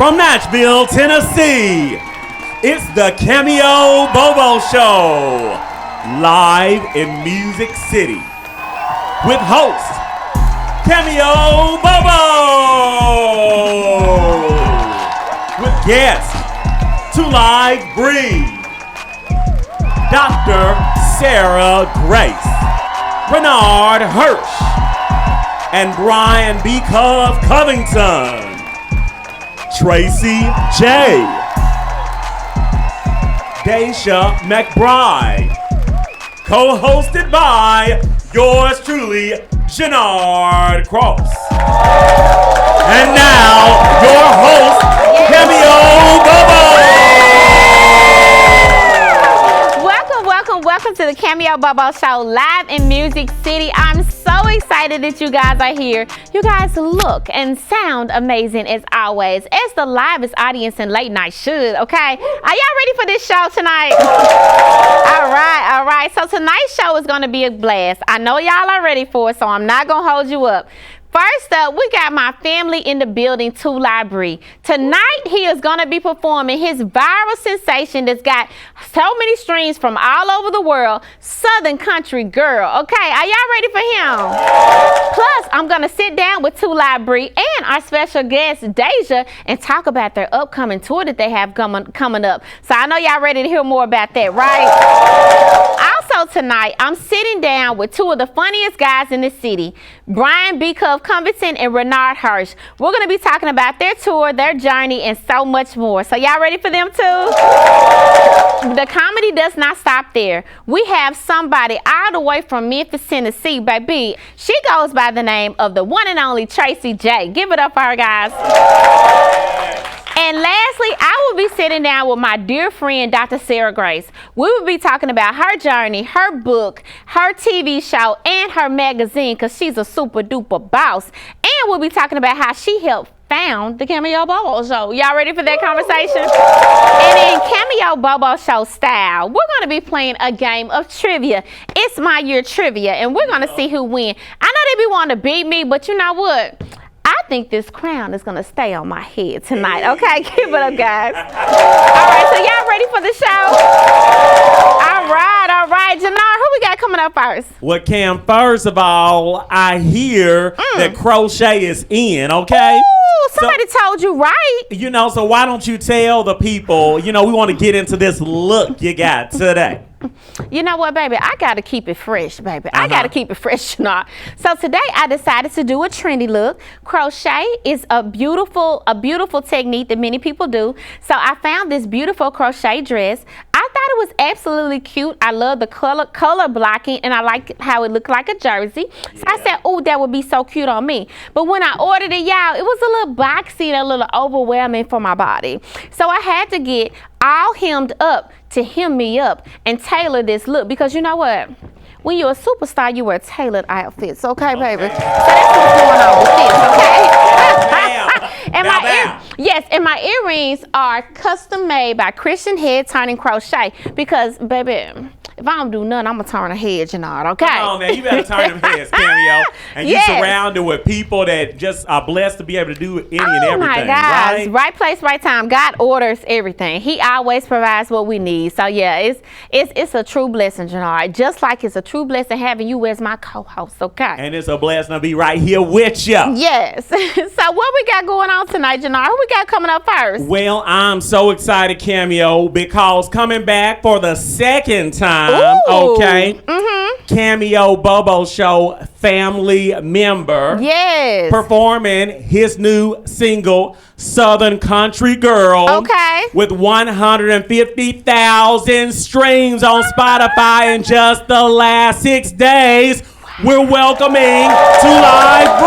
From Nashville, Tennessee, it's the Cameo Bobo Show, live in Music City, with host Cameo Bobo, with guest to live breathe, Dr. Sarah Grace, Renard Hirsch, and Brian B-Cov Covington, Tracy Jay, Daisha McBride, co-hosted by yours truly, Janard Cross. And now, your host, Cameo Bobo. Welcome to the Cameo Bobo Show, live in Music City. I'm so excited that you guys are here. You guys look and sound amazing as always, as the livest audience in late night should, okay? Are y'all ready for this show tonight? All right. So tonight's show is going to be a blast. I know y'all are ready for it, so I'm not going to hold you up. First up, we got my family in the building, Two Library. Tonight, he is going to be performing his viral sensation that's got so many streams from all over the world, Southern Country Girl. Okay, are y'all ready for him? Plus, I'm going to sit down with Two Library and our special guest, Daisha, and talk about their upcoming tour that they have coming up. So I know y'all ready to hear more about that, right? Also tonight, I'm sitting down with two of the funniest guys in the city, Brian B-Cov Covington and Renard Hirsch. We're going to be talking about their tour, their journey, and so much more. So y'all ready for them too? The comedy does not stop there. We have somebody all the way from Memphis, Tennessee, baby. She goes by the name of the one and only Tracy Jay. Give it up for her, guys. And lastly, I will be sitting down with my dear friend, Dr. Sarah Grace. We will be talking about her journey, her book, her TV show, and her magazine, because she's a super duper boss. And we'll be talking about how she helped found the Cameo Bobo Show. Y'all ready for that conversation? And in Cameo Bobo Show style, we're going to be playing a game of trivia. It's my year trivia, and we're going to see who wins. I know they be wanting to beat me, but you know what? I think this crown is going to stay on my head tonight. Okay, give it up, guys. All right, so y'all ready for the show? All right. Janard, who we got coming up first? Well, Cam, first of all, I hear that crochet is in, okay? Ooh, somebody told you right. You know, so why don't you tell the people, we want to get into this look you got today. You know what, baby? I got to keep it fresh, baby. I got to keep it fresh, Janard. So today I decided to do a trendy look. Crochet is a beautiful technique that many people do. So I found this beautiful crochet dress. I thought it was absolutely cute. I love the color blocking, and I like how it looked like a jersey. So I said, oh, that would be so cute on me. But when I ordered it, y'all, it was a little boxy and a little overwhelming for my body. So I had to get all hemmed up to hem me up and tailor this look, because you know what? When you're a superstar, you wear tailored outfits, okay, baby? So that's what's going on with this, okay? And my earrings are custom made by Christian Head Turning Crochet, because, baby, if I don't do nothing, I'm going to turn a head, Janard, okay? Come on, man. You better turn them heads, Cameo. And you surrounded with people that just are blessed to be able to do any and everything, my gosh. Right place, right time. God orders everything. He always provides what we need. So, yeah, it's a true blessing, Janard. Just like it's a true blessing having you as my co-host, okay? And it's a blessing to be right here with you. Yes. So, what we got going on tonight, Janard? Who we got coming up first? Well, I'm so excited, Cameo, because coming back for the second time, okay, Cameo Bobo Show family member, performing his new single, Southern Country Girl, with 150,000 streams on Spotify in just the last 6 days. We're welcoming to Live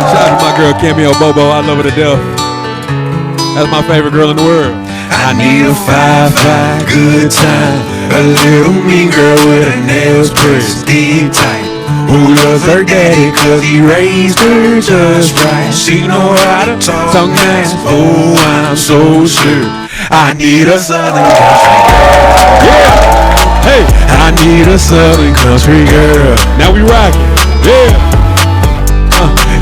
Shout out to my girl Cameo Bobo. I love her to death. That's my favorite girl in the world. I need a 5-5 good time, a little mean girl with her nails pressed deep tight, who loves her daddy cause he raised her just right. She know how to talk nice, oh I'm so sure I need a Southern country girl. Hey, I need a Southern country girl. now we rockin'. Yeah.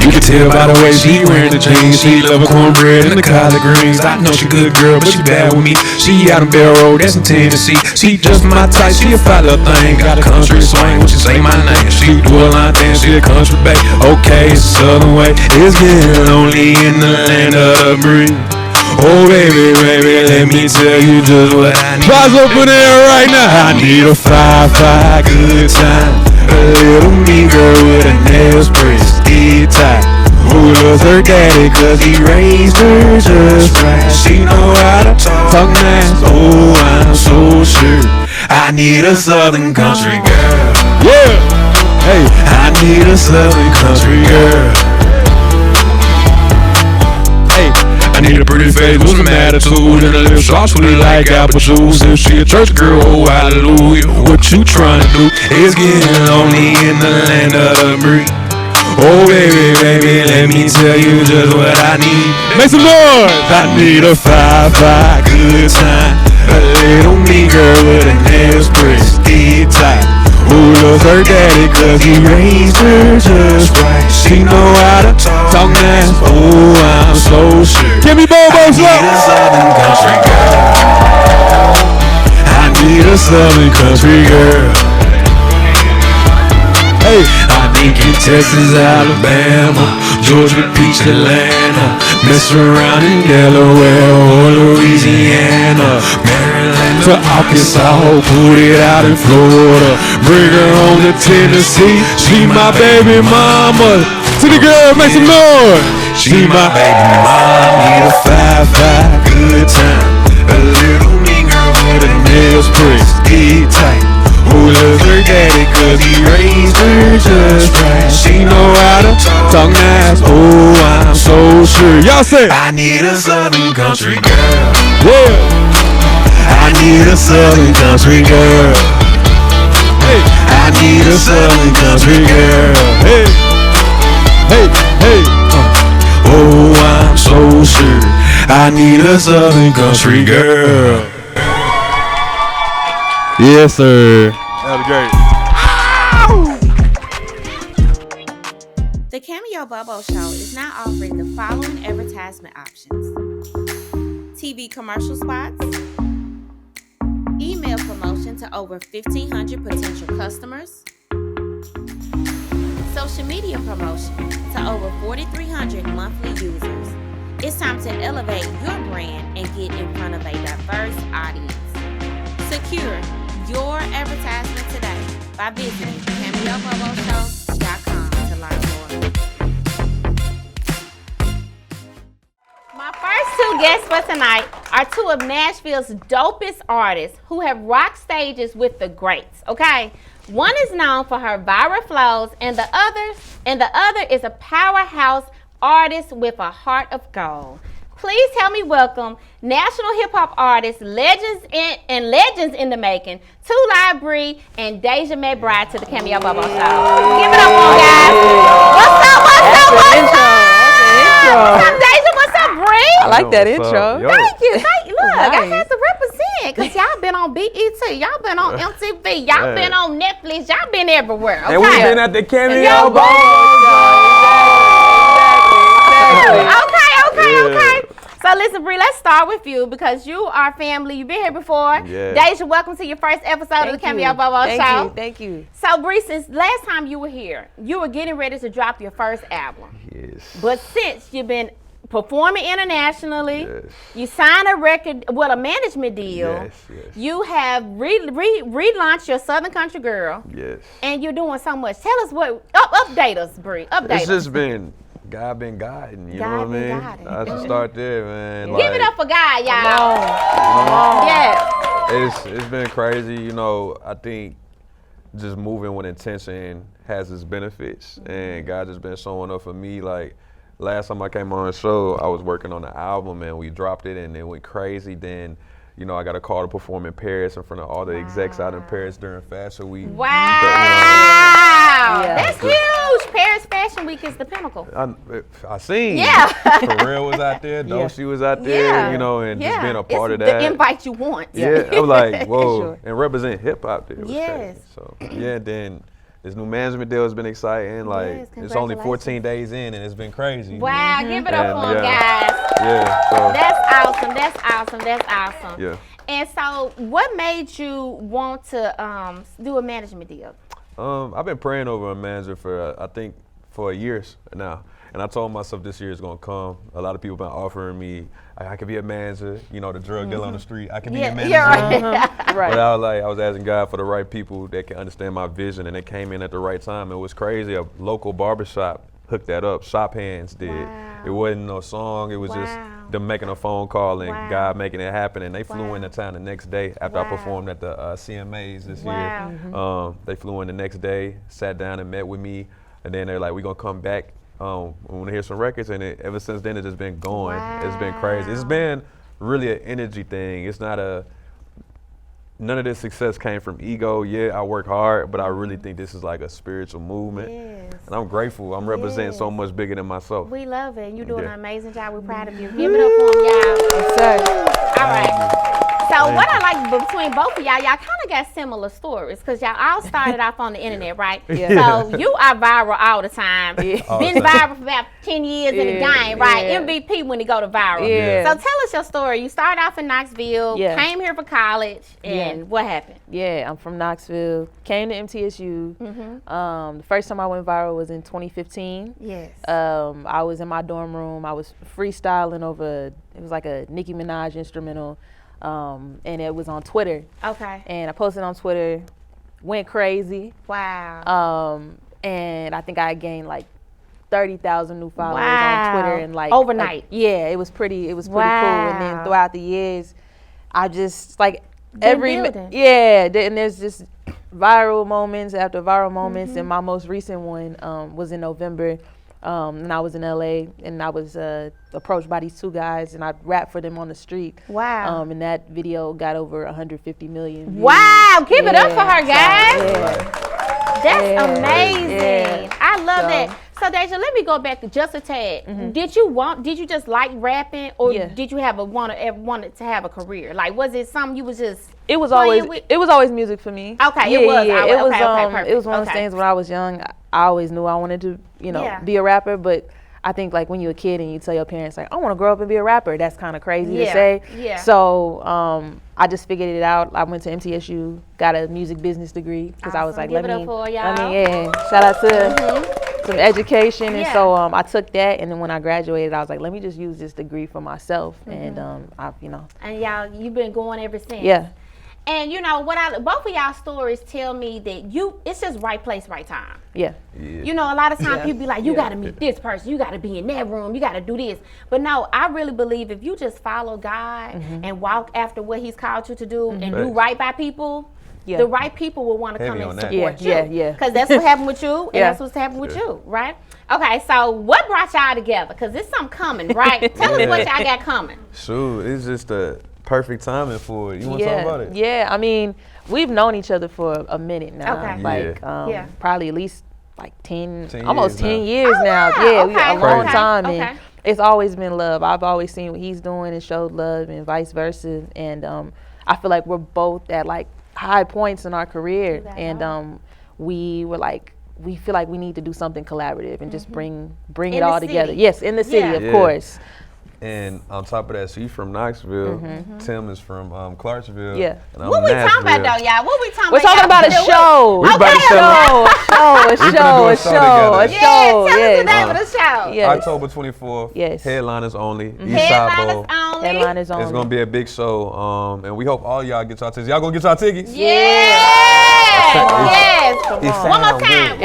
You can tell by the way she wearing the jeans. She love her cornbread and the collard greens. I know she good girl, but she bad with me. She out in Bell Road, that's in Tennessee. She just my type, she a fat little thing. Got a country swing when she say my name. She do a line dance, she a country babe. Okay, it's a Southern way. It's getting lonely in the land of the breeze. Oh baby, baby, let me tell you just what I need. Rise up in there right now. I need a 5-5 good time. A little mean girl with her nails pressed, deep tight. Who loves her daddy cause he raised her just right. She know how to talk nice, oh I'm so sure. I need a Southern country girl. Yeah. Hey, I need a Southern country girl. hey. I need a pretty face with some attitude and a little soft sweet like apple juice. If she a church girl, oh hallelujah. What you trying to do? It's getting lonely in the land of the breeze. Oh baby, baby, let me tell you just what I need. Make some noise. I need a 5-5 good time. A little mean girl with her nails pressed, deep tight. Who loves her daddy cause he raised her just right. She know how to talk nice, oh I'm so sure. Cameo Bobo Show. I need a Southern country girl. I need a Southern country girl. Hey, I think in Texas, Alabama, Georgia, Peach, Atlanta, mess around in Delaware or Louisiana, Maryland to Arkansas, put it out in Florida, bring her home to Tennessee. She my baby mama. to the girl, make some noise. She my baby mama. Need a 5-5 good time. A little mean girl with her nails pressed, deep tight. Who loves her daddy cause he raised her just right. She know how to talk nice, oh I'm so sure. Y'all say, I need a Southern country girl. yeah. I need a Southern country girl. Hey, I need a Southern country girl. hey, hey, hey. Oh I'm so sure. I need a Southern country girl. Yes, sir. That was great. The Cameo Bobo Show is now offering the following advertisement options: TV commercial spots, email promotion to over 1,500 potential customers, social media promotion to over 4,300 monthly users. It's time to elevate your brand and get in front of a diverse audience. Secure your advertisement today by visiting CameoBoboShow.com to learn more. My first two guests for tonight are two of Nashville's dopest artists who have rocked stages with the greats, okay? One is known for her viral flows, and the other is a powerhouse artist with a heart of gold. Please help me welcome national hip-hop artists, legends in the making, Two Library and Daisha McBride to the Cameo Bobo Show. Give it up, guys. What's up? What's up, Daisha? What's up, Bree? I like that intro. Thank you. Look, Nice. I had to represent because y'all been on BET, y'all been on MTV, y'all been on Netflix, y'all been everywhere. Okay? And we've been at the Cameo Yo, Bobo Okay. So listen, Bree, let's start with you because you are family. You've been here before. Yeah. Deja, welcome to your first episode of the Cameo Bobo Show. Thank you. So Bree, since last time you were here, you were getting ready to drop your first album. Yes. But since you've been performing internationally, Yes. you signed a record, a management deal. Yes. You have relaunched your Southern Country Girl. Yes. And you're doing so much. Tell us update us, Bree. Update It's us. just been God been guiding, you know what I mean? guiding. I just start there, man. Give it up for God, y'all. Yeah. It's been crazy, you know. I think just moving with intention has its benefits, and God has been showing up for me. Like last time I came on the show, I was working on the album and we dropped it and it went crazy. Then, you know, I got a call to perform in Paris in front of all the execs out in Paris during Fashion Week. Wow. That's huge. Paris Fashion Week is the pinnacle. I seen. Yeah. Pharrell was out there. Doshi was out there. You know, and just being a part of that. The invite you want. Yeah. I'm like, whoa, Sure. and represent hip hop there. Yes. So yeah, then. This new management deal has been exciting. Like, it's only 14 days in, and it's been crazy. Wow, give it up for them, guys. Yeah, so. That's awesome. Yeah. And so, what made you want to do a management deal? I've been praying over a manager for, I think, for years now. And I told myself this year is going to come. A lot of people been offering me, I could be a manager, you know, the drug dealer on the street. I could be a manager. Yeah, right. But I was asking God for the right people that can understand my vision, and they came in at the right time. It was crazy. A local barbershop hooked that up. Shop Hands did. Wow. It wasn't no song. It was just them making a phone call and God making it happen. And they flew into town the next day after I performed at the CMAs this year. They flew in the next day, sat down and met with me, and then they're like, "We're gonna come back. We want to hear some records," and ever since then it's just been going. It's been crazy. It's been really an energy thing. It's not none of this success came from ego. Yeah, I work hard, but I really think this is like a spiritual movement. Yes. And I'm grateful. I'm representing so much bigger than myself. We love it. You're doing an amazing job. We're proud of you. Give it up for them, y'all. Yes, sir. All right. So what I like between both of y'all kind of got similar stories because y'all all started off on the internet, right? Yeah. So you are viral all the time. Yeah. Been viral for about 10 years in the game, right? Yeah. MVP when you go to viral. Yeah. So tell us your story. You started off in Knoxville, came here for college, and what happened? Yeah, I'm from Knoxville. Came to MTSU. The first time I went viral was in 2015. Yes. I was in my dorm room. I was freestyling over, it was like a Nicki Minaj instrumental. And it was on Twitter. Okay. And I posted on Twitter, went crazy. Wow. And I think I gained like 30,000 new followers on Twitter and like overnight. It was pretty cool. And then throughout the years, I just like and there's just viral moments after viral moments. And my most recent one was in November. And I was in LA and I was approached by these two guys and I rapped for them on the street. Wow. And that video got over 150 million views. Wow, give it up for her, guys. That's amazing. I love that. So Daisha, let me go back to just a tad. Did you just like rapping or did you have wanted to have a career? Like was it something you was just it was always music for me. Okay, it was. It was one of those things when I was young. I always knew I wanted to, be a rapper, but I think like when you're a kid and you tell your parents like I want to grow up and be a rapper, that's kind of crazy to say. Yeah. So I just figured it out. I went to MTSU, got a music business degree because I was like, let me shout out to some education. And so I took that, and then when I graduated, I was like, let me just use this degree for myself. And And y'all, you've been going ever since. Yeah. And both of y'all stories tell me that it's just right place, right time. Yeah. You know, a lot of times people be like, you got to meet this person, you got to be in that room, you got to do this. But no, I really believe if you just follow God and walk after what He's called you to do and do right by people, the right people will want to come and support you. Yeah. Because that's what happened with you, and that's what's happened with you, right? Okay, so what brought y'all together? Because there's something coming, right? Tell us what y'all got coming. Shoot, it's just a perfect timing for it. You want to talk about it? Yeah, I mean, we've known each other for a minute now. Okay. Probably at least like 10 almost 10 years now. Wow. Yeah, a long time. Okay. And it's always been love. I've always seen what he's doing and showed love and vice versa. And I feel like we're both at like high points in our career. And we were like, we feel like we need to do something collaborative and just bring it all together. Yes, in the city, of course. And on top of that, so you from Knoxville, Tim is from Clarksville. Yeah. And what we talking about though, y'all? What we talking about? We're talking about a show. We about to a show. Tell us the name of the show. Yes. October 24th. Yes. Headliners only. Headliners only. Headliners only. It's gonna be a big show. And we hope all y'all get y'all tickets. Y'all gonna get y'all tickets? Yes. One more time.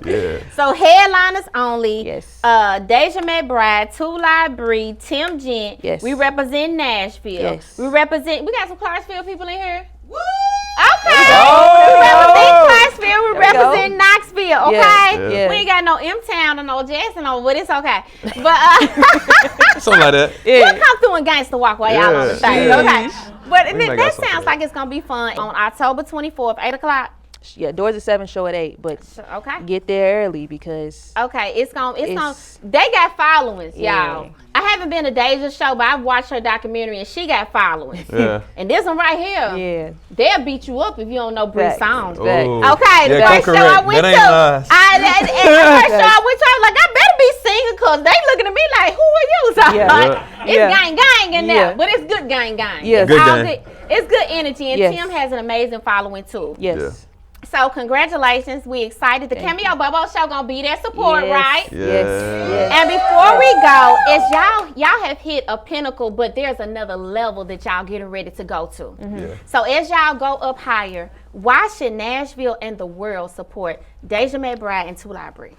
Yeah. So headliners only. Yes. Daisha McBride, Two Live Bree, Tim Gent. Yes. We represent Nashville. Yes. We got some Clarksville people in here. Woo! Okay. We represent Clarksville. We represent Knoxville. Okay. Yeah. We ain't got no M-Town or no Jackson over, but it's okay. But something like that. We'll come through and gangster walk while y'all on the stage. Okay. But that sounds that. like it's gonna be fun on October 24th, 8 o'clock. doors at 7, show at 8, but get there early because it's gonna they got followings, y'all. I haven't been to Daisha's show, but I've watched her documentary and she got followings. Yeah. And this one right here, they'll beat you up if you don't know Bree's songs. Oh. Okay, the first show I went to, the first show I went to, I was like, I better be singing because they looking at me like, who are you? So it's gang in there, but it's good gang. Yes. It's good energy, and Tim has an amazing following too. Yes. Yeah. So congratulations, we excited. The Cameo Bobo Show gonna be there support, right? Yes. And before we go, as y'all have hit a pinnacle, but there's another level that y'all getting ready to go to. Mm-hmm. Yeah. So as y'all go up higher, why should Nashville and the world support Daisha McBride and 2 Library?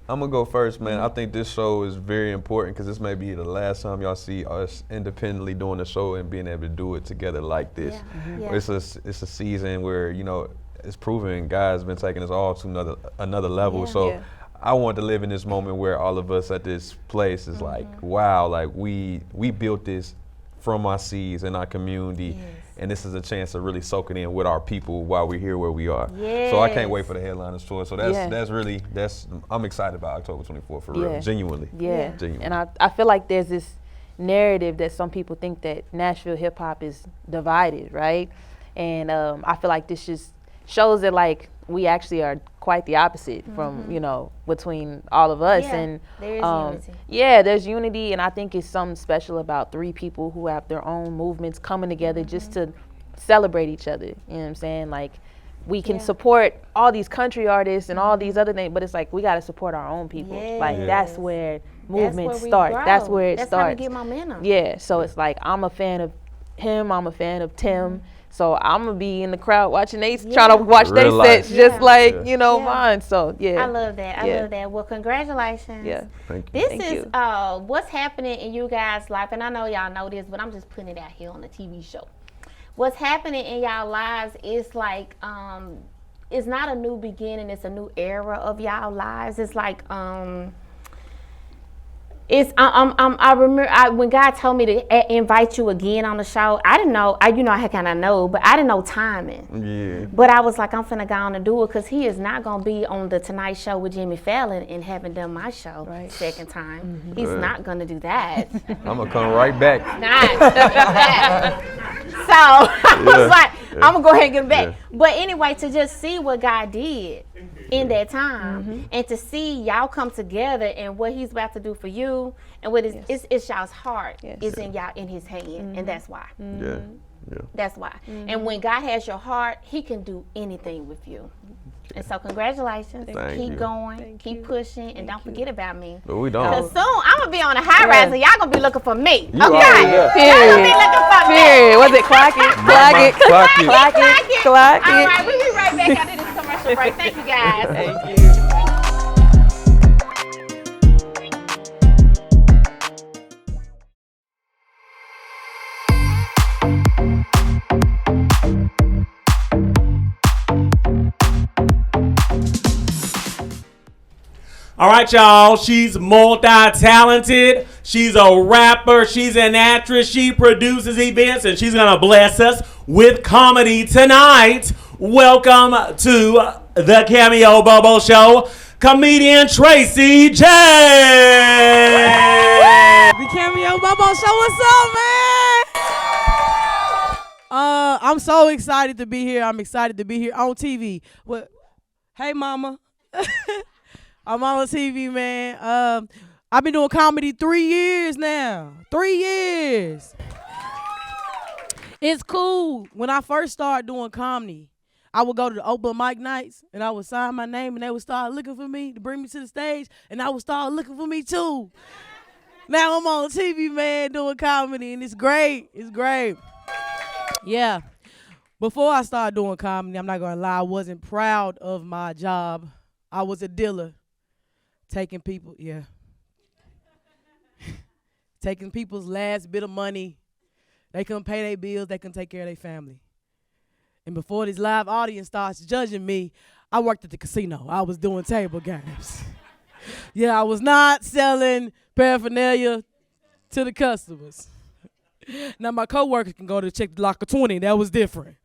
I'm gonna go first, man. I think this show is very important because this may be the last time y'all see us independently doing a show and being able to do it together like this. Yeah. It's a season where it's proven God's been taking us all to another level. Yeah. So I want to live in this moment where all of us at this place is like, wow, like we built this from our seeds in our community. Yes. And this is a chance to really soak it in with our people while we're here where we are. Yes. So I can't wait for the headliners tour. So I'm excited about October 24th for real, genuinely. Yeah. And I feel like there's this narrative that some people think that Nashville hip hop is divided, right? And I feel like this just shows that like we actually are quite the opposite from, between all of us. Yeah, and there is unity. Yeah, there's unity, and I think it's something special about 3 people who have their own movements coming together just to celebrate each other. You know what I'm saying? Like, we can support all these country artists and all these other things, but it's like we got to support our own people. Yes. Like, that's where movements start. That's where it starts. That's how we get momentum. Yeah, so it's like I'm a fan of him, I'm a fan of Tim. So I'm gonna be in the crowd watching trying to watch their sets just like mine. So I love that. I love that. Well, congratulations. Yeah, thank you. This is what's happening in you guys' life, and I know y'all know this, but I'm just putting it out here on the TV show. What's happening in y'all lives is like it's not a new beginning. It's a new era of y'all lives. It's like I remember when God told me to invite you again on the show. I didn't know. I kind of know, but I didn't know timing. Yeah. But I was like, I'm finna go on and do it because he is not gonna be on the Tonight Show with Jimmy Fallon and having done my show second time. Mm-hmm. He's not gonna do that. I'm gonna come right back. So I was like, I'm gonna go ahead and get him back. Yeah. But anyway, to just see what God did in that time, and to see y'all come together and what He's about to do for you, and what it's y'all's heart is in His hand, and that's why. Yeah. That's why. And when God has your heart, He can do anything with you. And so congratulations. Keep going, keep pushing, and don't forget about me. But we don't. Because soon I'm going to be on a high rise and y'all going to be looking for me. You okay? Y'all going to be looking for me. Was it clock it? Clock it. All right, we'll be right back after this commercial break. Thank you guys. Thank you. All right, y'all. She's multi-talented. She's a rapper. She's an actress. She produces events, and she's going to bless us with comedy tonight. Welcome to the Cameo Bobo Show, comedian Tracy Jay. The Cameo Bobo Show, what's up, man? I'm so excited to be here. I'm excited to be here on TV. Well, hey, mama. I'm on TV, man. I've been doing comedy 3 years now. 3 years. It's cool. When I first started doing comedy, I would go to the open mic nights, and I would sign my name, and they would start looking for me to bring me to the stage, and I would start looking for me, too. Now I'm on TV, man, doing comedy, and it's great. It's great. Yeah. Before I started doing comedy, I'm not going to lie, I wasn't proud of my job. I was a dealer. Taking people's last bit of money. They couldn't pay their bills. They couldn't take care of their family. And before this live audience starts judging me, I worked at the casino. I was doing table games. Yeah, I was not selling paraphernalia to the customers. Now, my coworkers can go to check the locker 20. That was different.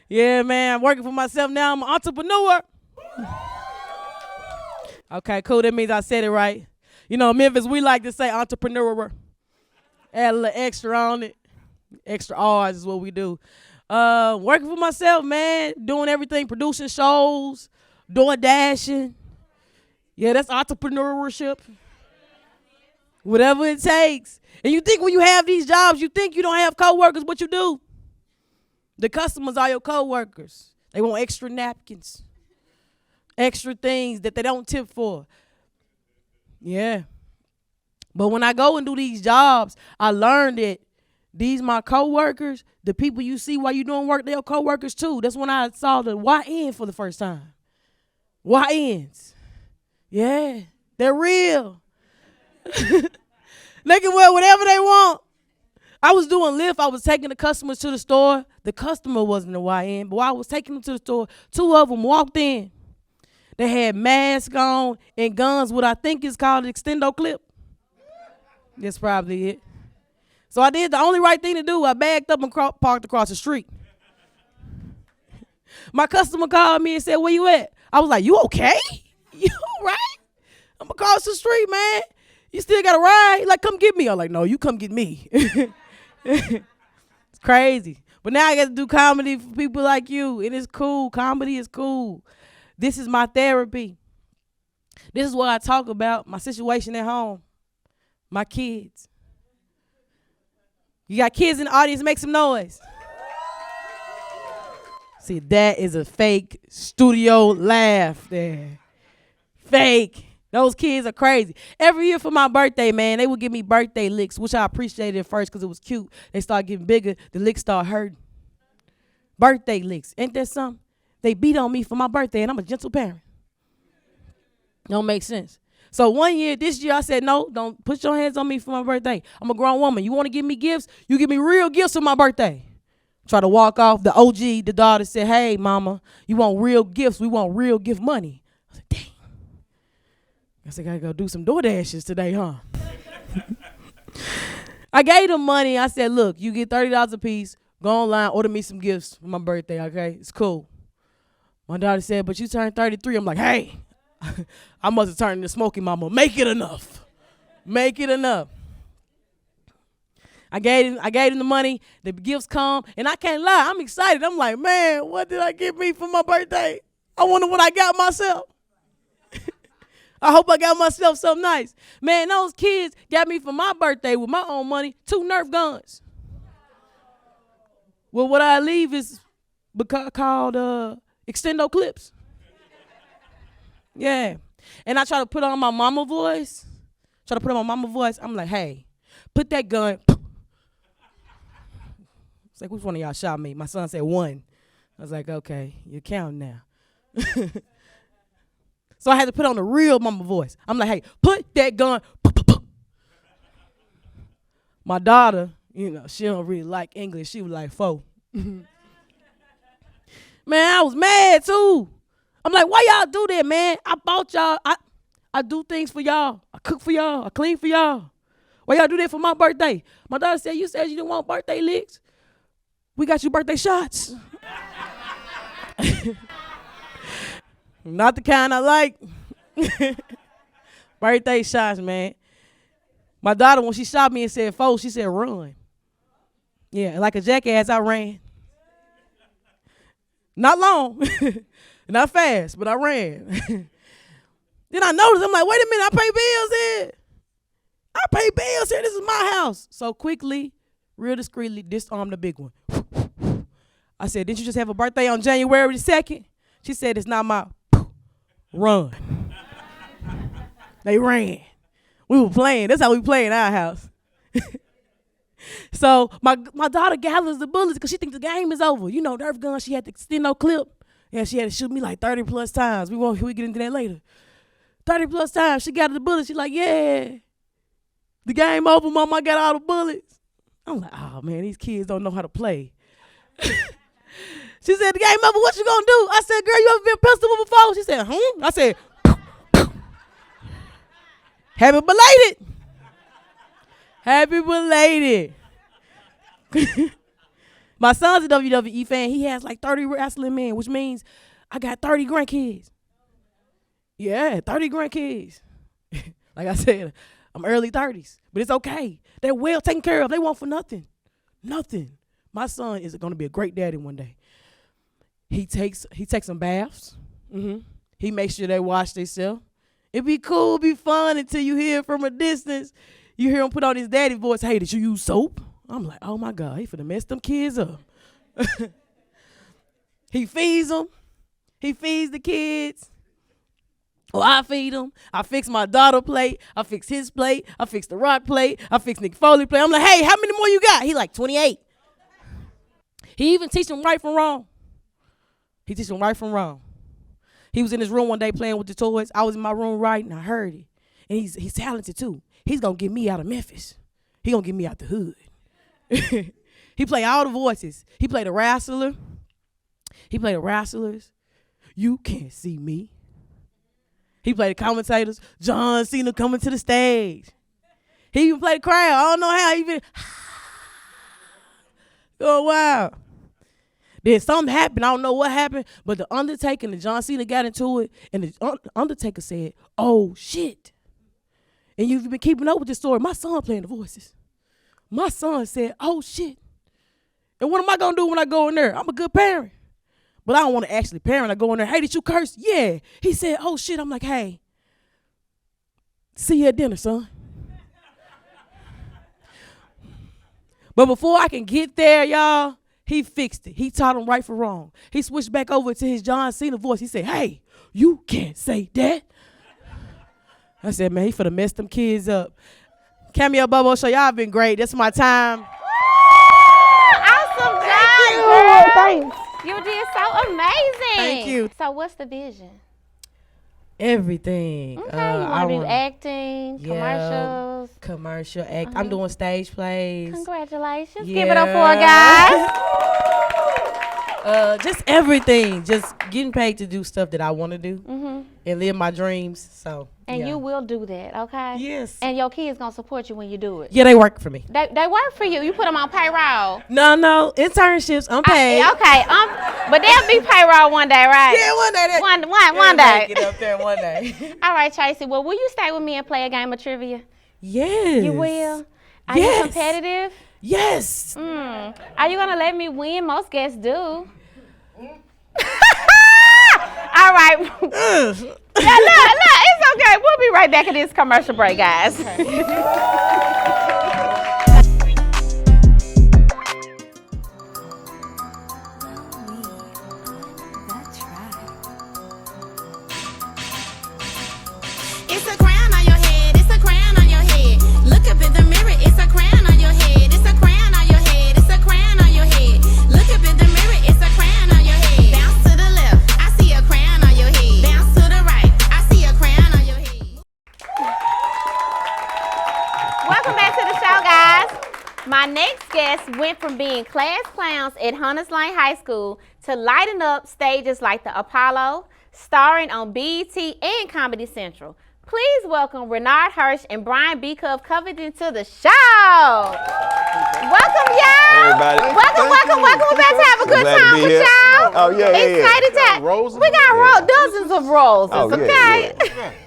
Yeah, man, I'm working for myself now. I'm an entrepreneur. Okay, cool. That means I said it right. You know, Memphis, we like to say entrepreneur. Add a little extra on it. Extra R's is what we do. Working for myself, man. Doing everything, producing shows, doing dashing. Yeah, that's entrepreneurship. Whatever it takes. And you think when you have these jobs, you think you don't have coworkers, but you do. The customers are your coworkers. They want extra napkins, extra things that they don't tip for. Yeah. But when I go and do these jobs, I learned that these my coworkers, the people you see while you doing work, they're coworkers too. That's when I saw the YN for the first time. YNs. Yeah, they're real. They can wear whatever they want. I was doing Lyft. I was taking the customers to the store. The customer wasn't a YN, but while I was taking them to the store, two of them walked in. They had masks on and guns, what I think is called an extendo clip. That's probably it. So I did the only right thing to do. I backed up and parked across the street. My customer called me and said, "Where you at?" I was like, "You okay? You all right? I'm across the street, man. You still got a ride?" He like, "Come get me." I was like, "No, you come get me." It's crazy. But now I got to do comedy for people like you, and it's cool. Comedy is cool. This is my therapy. This is what I talk about, my situation at home, my kids. You got kids in the audience, make some noise. See, that is a fake studio laugh there. Fake. Those kids are crazy. Every year for my birthday, man, they would give me birthday licks, which I appreciated at first because it was cute. They started getting bigger. The licks started hurting. Birthday licks. Ain't that something? They beat on me for my birthday, and I'm a gentle parent. Don't make sense. So this year, I said, no, don't put your hands on me for my birthday. I'm a grown woman. You want to give me gifts? You give me real gifts for my birthday. Try to walk off. The OG, the daughter said, "Hey, mama, you want real gifts? We want real gift money." I said, dang. I said, I gotta go do some DoorDashes today, huh? I gave them money. I said, "Look, you get $30 a piece. Go online, order me some gifts for my birthday, okay? It's cool." My daughter said, "But you turned 33. I'm like, "Hey, I must have turned into Smokey Mama. Make it enough. Make it enough." I gave him the money. The gifts come, and I can't lie. I'm excited. I'm like, man, what did I get me for my birthday? I wonder what I got myself. I hope I got myself something nice. Man, those kids got me for my birthday with my own money 2 Nerf guns. Well, what I leave is called extendo clips. Yeah. And I try to put on my mama voice. I'm like, "Hey, put that gun." It's like, "Which one of y'all shot me?" My son said 1. I was like, "Okay, you're counting now." So I had to put on the real mama voice. I'm like, "Hey, put that gun." My daughter, she don't really like English. She was like 4. Man, I was mad too. I'm like, "Why y'all do that, man? I bought y'all. I do things for y'all. I cook for y'all. I clean for y'all. Why y'all do that for my birthday?" My daughter said, "You said you didn't want birthday licks. We got you birthday shots." Not the kind I like. Birthday shots, man. My daughter, when she shot me and said 4, she said, "Run." Yeah, like a jackass, I ran. Not long. Not fast, but I ran. Then I noticed, I'm like, "Wait a minute, I pay bills here. This is my house." So quickly, real discreetly, disarmed the big one. I said, "Didn't you just have a birthday on January 2nd? She said, "It's not my run." They ran. We were playing. That's how we play in our house. So my daughter gathers the bullets because she thinks the game is over. Nerf gun, she had to extend no clip. Yeah, she had to shoot me like 30 plus times. We get into that later. 30 plus times. She got the bullets. She like, "Yeah, the game over, Mom. I got all the bullets." I'm like, "Oh, man, these kids don't know how to play." She said, "The game over, what you gonna do?" I said, "Girl, you ever been pistol before?" She said, I said, "Happy belated." Happy belated. My son's a WWE fan. He has like 30 wrestling men, which means I got 30 grandkids. Yeah, 30 grandkids. Like I said, I'm early 30s, but it's okay. They're well taken care of. They want for nothing. Nothing. My son is going to be a great daddy one day. He takes them baths. Mm-hmm. He makes sure they wash themselves. It'd be cool, be fun until you hear from a distance. You hear him put on his daddy voice, hey, did you use soap? I'm like, oh my God, he finna mess them kids up. He feeds them. He feeds the kids. Well, I feed them. I fix my daughter plate. I fix his plate. I fix the Rock plate. I fix Nick Foley plate. I'm like, hey, how many more you got? He like 28. He even teach them right from wrong. He teach them right from wrong. He was in his room one day playing with the toys. I was in my room writing. I heard it. And he's talented too. He's going to get me out of Memphis. He going to get me out the hood. He played all the voices. He played the wrestler. He played the wrestlers. You can't see me. He played the commentators. John Cena coming to the stage. He even played the crowd. I don't know how he even. Oh, wow. Then something happened. I don't know what happened, but the Undertaker and John Cena got into it, and the Undertaker said, oh, shit. And you've been keeping up with this story. My son playing the voices. My son said, oh, shit. And what am I going to do when I go in there? I'm a good parent. But I don't want to actually parent. I go in there, hey, did you curse? Yeah. He said, oh, shit. I'm like, hey, see you at dinner, son. But before I can get there, y'all, he fixed it. He taught him right from wrong. He switched back over to his John Cena voice. He said, hey, you can't say that. I said, man, he finna mess them kids up. Cameo Bobo Show, y'all been great. This is my time. Awesome job, girl. Thanks. You did so amazing. Thank you. So what's the vision? Everything. Okay, you want to do acting, commercials? Commercial act. I'm doing stage plays. Congratulations. Give it up for her, guys. Just everything. Just getting paid to do stuff that I want to do and live my dreams. So. And you will do that, okay? Yes. And your kids gonna support you when you do it. Yeah, they work for me. They work for you. You put them on payroll. No, internships. I'm paid. Okay, but they'll be payroll one day, right? Yeah, one day. One day. Get up there one day. All right, Tracy. Well, will you stay with me and play a game of trivia? Yes. You will? Are you competitive? Yes. Are you gonna let me win? Most guests do. All right. Yeah, look, it's okay. We'll be right back at this commercial break, guys. It's a crown on your head. It's a crown on your head. Look up in the mirror. It's a crown on your head. It's a crown on your head. It's a crown on your head. Look up in the mirror. It's a crown on your head. Bounce to the left. I see a crown on your head. Bounce to the right. I see a crown on your head. Welcome back to the show, guys. My next guest went from being class clowns at Hunters Lane High School to lighting up stages like the Apollo, starring on BET and Comedy Central. Please welcome Renard Hirsch and Brian B-Cov Covington to the show. Welcome, y'all. Everybody. Welcome. We're about to have a good time with y'all. Oh, yeah. Excited time. We got dozens of roses, okay?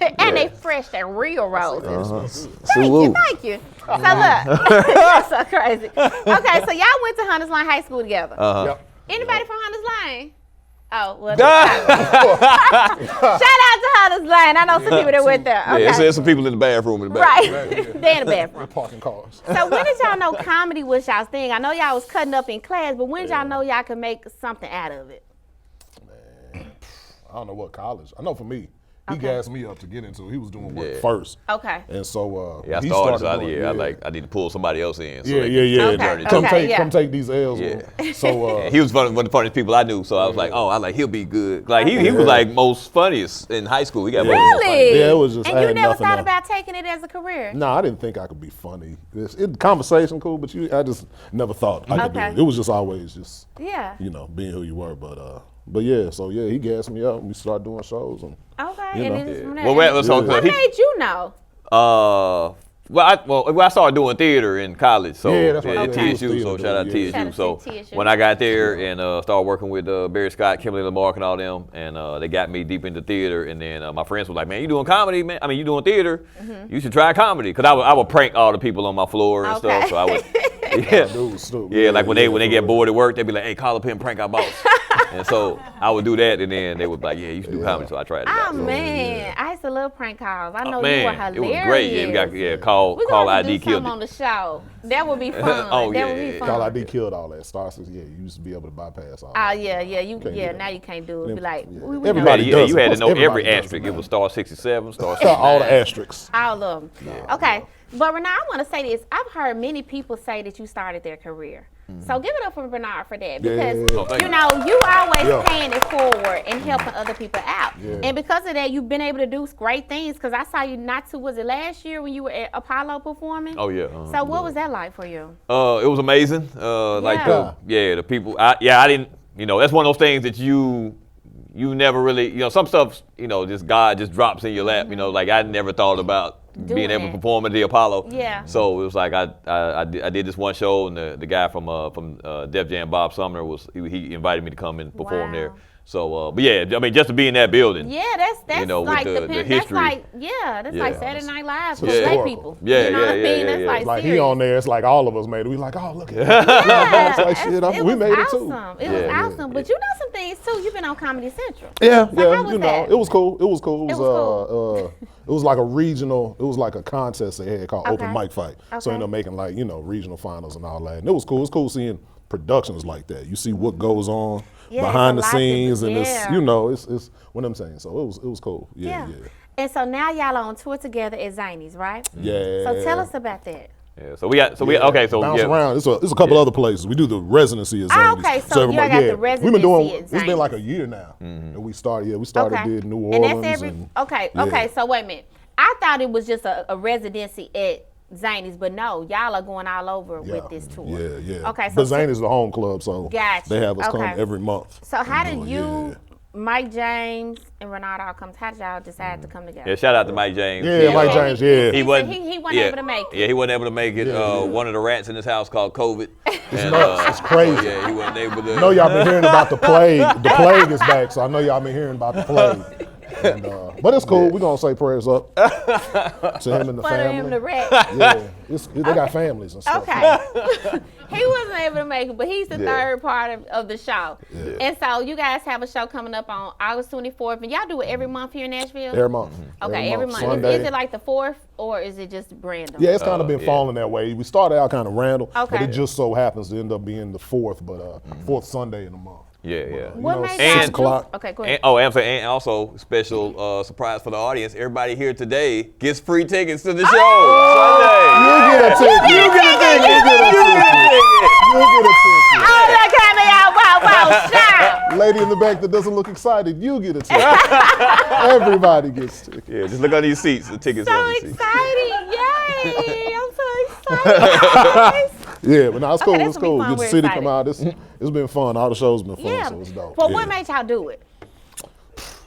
Yeah. And they fresh, they're real roses. Salute. Thank you. So look, that's so crazy. Okay, so y'all went to Hunters Lane High School together. Yep. Anybody from Hunters Lane? Oh, well, shout out to Hunters Lane. I know some people that went there. Okay. Yeah, there's some people in the bathroom in the back. Right. They're in the bathroom. Parking cars. So when did y'all know comedy was y'all's thing? I know y'all was cutting up in class, but when did y'all know y'all could make something out of it? Man, I don't know what college. I know for me, he gassed me up to get into it. He was doing work first. Okay. And so I he started doing, I need to pull somebody else in. So Okay. Come take these L's. Yeah. So he was one of the funniest people I knew. So I was like, he'll be good. Like he was like most funniest in high school. He got really? Yeah, it was just. And you never thought about taking it as a career? No, I didn't think I could be funny. Conversation cool, but I just never thought I could do it. It was just always just being who you were. But he gassed me up and we started doing shows and okay. What made you know? Well, I started doing theater in college, so that's right. TSU. So shout out TSU. So when I got there and started working with Barry Scott, Kimberly Lamarck, and all them, and they got me deep into theater. And then my friends were like, "Man, you doing comedy, man? I mean, you doing theater? You should try comedy." Because I would prank all the people on my floor and stuff. So I would, like when they get bored at work, they'd be like, "Hey, call up here and prank our boss." And so I would do that, and then they would be like, "Yeah, you should do comedy." So I tried it out. Oh man, I used to love prank calls. I know you were hilarious. It was great. Yeah, we got call ID killed it. On the show. That would be fun. That would be fun. Call ID killed all that. Star 6, you used to be able to bypass all that. Now you can't do it. Be like, everybody does. You had to know every asterisk. It was star 67, star 69. All the asterisks. All of them. Yeah. Okay, but Renard, I want to say this. I've heard many people say that you started their career. So give it up for Renard for that, because you always paying it forward and helping other people out. And because of that, you've been able to do great things. Because I saw you was it last year when you were at Apollo performing? Oh yeah. So what was that like for you? It was amazing. The people. I didn't. That's one of those things that you never really. Some stuff. Just God just drops in your lap. Like I never thought about being able to perform at the Apollo. Yeah. So it was like I did this one show, and the guy from Def Jam, Bob Sumner, he invited me to come and perform there. So, but yeah, I mean, just to be in that building. Yeah, that's like the history. That's like Saturday Night Live for black people. Yeah, That's like he on there. It's like all of us made it. We like, oh, look at that. It's like shit. We made it too. It was awesome. But you know some things too. You've been on Comedy Central. Yeah. It was cool. It was like a regional. It was like a contest they had called Open Mic Fight. So ended up making like regional finals and all that. And it was cool. It's cool seeing productions like that. You see what goes on behind the scenes, and it's it's what I'm saying. So it was cool. Yeah. And so now y'all are on tour together at Zany's, right? Yeah. So tell us about that. Yeah. So we bounce around. It's a couple other places. We do the residency at Zany's. Okay. So you got the residency. We've been doing. It's been like a year now, and we started. Did New Orleans. And that's Okay. So wait a minute. I thought it was just a residency at Zany's, but no, y'all are going all over with this tour. Yeah. Okay, so but Zany's is the home club, so they have us come every month. So how did you, Mike James, and Renard all come? How did y'all decide to come together? Yeah, shout out to Mike James. Yeah, Mike James. Yeah, he wasn't able to make it. Yeah, he wasn't able to make it. One of the rats in his house called COVID. It's nuts. It's crazy. Yeah, he wasn't able to. I know y'all been hearing about the plague. The plague is back, so I know y'all been hearing about the plague. And, but it's cool. We're going to say prayers up to him and the family. Him the rat. Yeah. They got families and stuff. Okay. He wasn't able to make it, but he's the third part of the show. Yeah. And so you guys have a show coming up on August 24th. And y'all do it every month here in Nashville? Every month. Okay, every month. Is it like the 4th, or is it just random? Yeah, it's kind of been falling that way. We started out kind of random, but it just so happens to end up being the 4th, but 4th Sunday in the month. Yeah. What made 6 o'clock. Okay, go ahead. And also special surprise for the audience. Everybody here today gets free tickets to the show Sunday. You get a ticket. You get a ticket. Oh, that Cameo Bobo Show. Lady in the back that doesn't look excited, you get a ticket. Everybody gets tickets. Yeah, just look under your seats. The tickets so exciting. Yay. I'm so excited. Yeah, but no, it's cool. It's cool. Get the city come out. It's been fun. All the shows been fun, so it's dope. Well, what made y'all do it?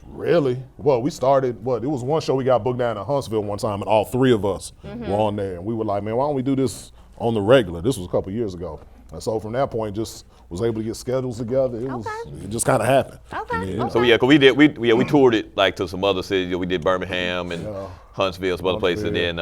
Really? Well, we started, it was one show we got booked down in Huntsville one time, and all three of us were on there. And we were like, man, why don't we do this on the regular? This was a couple years ago. And so from that point, just was able to get schedules together. It just kind of happened. Okay. Yeah. So we toured it like to some other cities. We did Birmingham and Huntsville, some other places, and then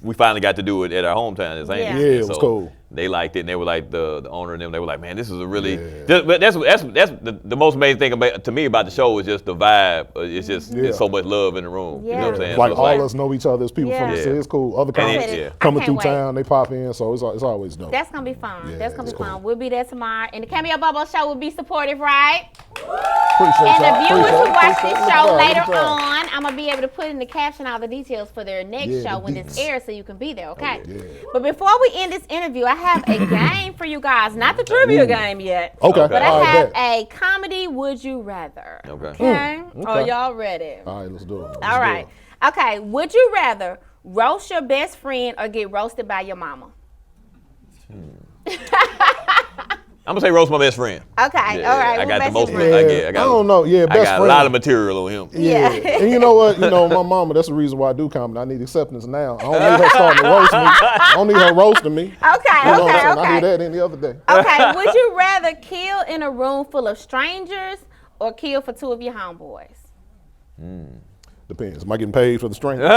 we finally got to do it at our hometown in Zany's. Yeah, it was cool. They liked it, and they were like the owner and them. They were like, man, this is a really. But that's the most amazing thing to me about the show is just the vibe. It's just it's so much love in the room. You know what I'm saying? Like all of us know each other as people from the city. It's cool. Other comics coming through town, they pop in, so it's always dope. That's gonna be fun. Yeah, that's gonna be fun. We'll be there tomorrow, and the Cameo Bobo Show will be supportive, right? Appreciate and the viewers who watch this show later on, I'm gonna be able to put in the caption all the details for their next show when it's aired, so you can be there. Okay. But before we end this interview, I have a game for you guys. Not the trivia game yet. Okay. But I have a comedy Would You Rather. Okay. Are y'all ready? All right, let's do it. All right. Okay. Would you rather roast your best friend or get roasted by your mama? I'm gonna say roast my best friend. Okay, Yeah, all right. I got the most. I don't know. Yeah, best I got friend. a lot of material on him. Yeah. And you know what? You know, my mama, that's the reason why I do comedy. I need acceptance now. I don't need her starting to roast me. I don't need her roasting me. Okay, You know what I'm saying? okay. I hear that any other day. Okay, would you rather kill in a room full of strangers or kill for 2 of your homeboys? Depends. Am I getting paid for the stranger?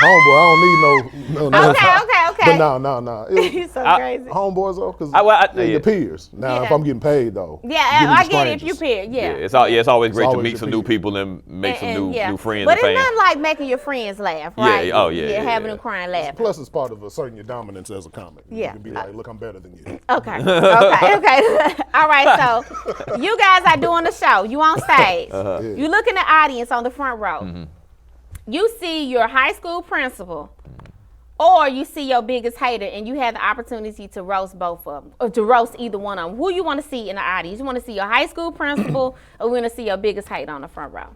Homeboy, I don't need no. Okay. But no. You're so crazy. Homeboys though, because yeah. the peers. Now, if I'm getting paid though. Yeah, I get it if you pair. Yeah. It's always great to always meet the some new people and make some new friends. But and it's fans. nothing like making your friends laugh, right? Yeah, having them crying laughing. Plus, it's part of asserting your dominance as a comic. Yeah. You can be like, look, I'm better than you. Okay. All right, so you guys are doing the show. You on stage. You look in the audience on the front row. You see your high school principal, or you see your biggest hater, and you have the opportunity to roast both of them, or to roast either one of them. Who you want to see in the audience? You want to see your high school principal, or you want to see your biggest hater on the front row?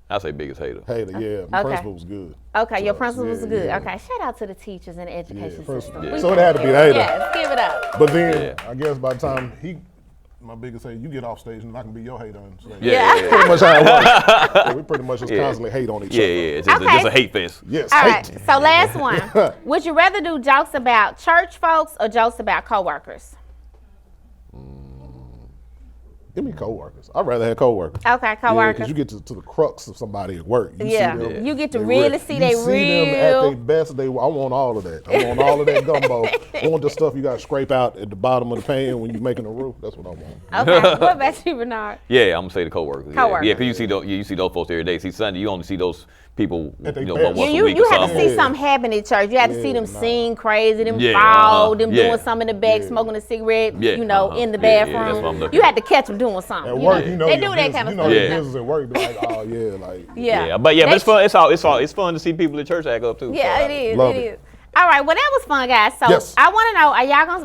I say biggest hater. Hater, yeah. My principal was good. Okay, your principal was good. Yeah. Okay, shout out to the teachers and the education system. Yeah. So it had to be the hater. Yes, give it up. But then, I guess by the time my biggest hater, you get off stage and I can be your hater on stage. Pretty much how it works. Yeah, we pretty much just constantly hate on each other. Yeah, it's just a hate fest. Yes, All hate. right, so last one. Would you rather do jokes about church folks or jokes about coworkers? Give me coworkers. I'd rather have coworkers. Okay, coworkers. Because you get to the crux of somebody at work. You see them, you get to really see they real. See them at their best. I want all of that. I want all of that gumbo. I want the stuff you got to scrape out at the bottom of the pan when you're making a roof. That's what I want. Okay, what about you, Renard? Yeah, I'm gonna say the coworkers. Coworkers. Yeah, because you see those folks every day. See Sunday, you only see those people, At their once best. a week You or had to something. see something happen in church. You had to see them sing crazy, them Yeah, fall, them yeah. doing something in the back, smoking a cigarette, Yeah, in the yeah, bathroom. that's what I'm looking You at. had to catch them doing something. At work, they do that kind of stuff. your business at work, be like, oh yeah, like. Yeah, but it's fun. It's fun to see people at church act up too. Yeah, so. it is. Love It it. is. All right, well that was fun, guys. So Yes. I want to know,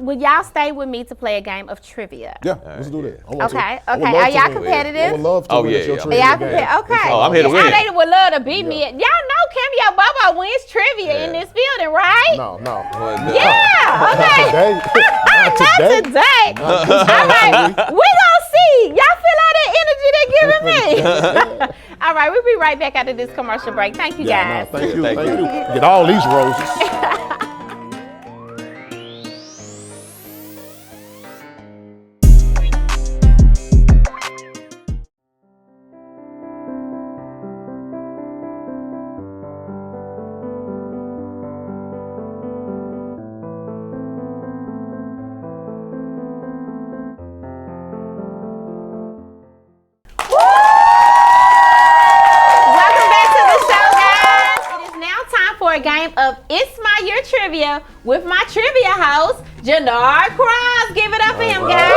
will y'all stay with me to play a game of trivia? Yeah, let's do that. I want Okay, to. I would okay. love Are to y'all win. competitive? I would love to Oh, win yeah, at your yeah. trivia Y'all game. compare? Okay. Oh, I'm here to win. They would love to beat me. Y'all know Cameo Bobo wins trivia in this building, right? No. Yeah. Okay. Not today. All right. We gonna see. Y'all feel all that energy they giving me. All right. We'll be right back after this commercial break. Thank you, guys. Thank you. Get all these roses. Welcome back to the show, guys. It is now time for a game of It's My Year Trivia with my trivia host, Janard Cross. Give it up for him, guys.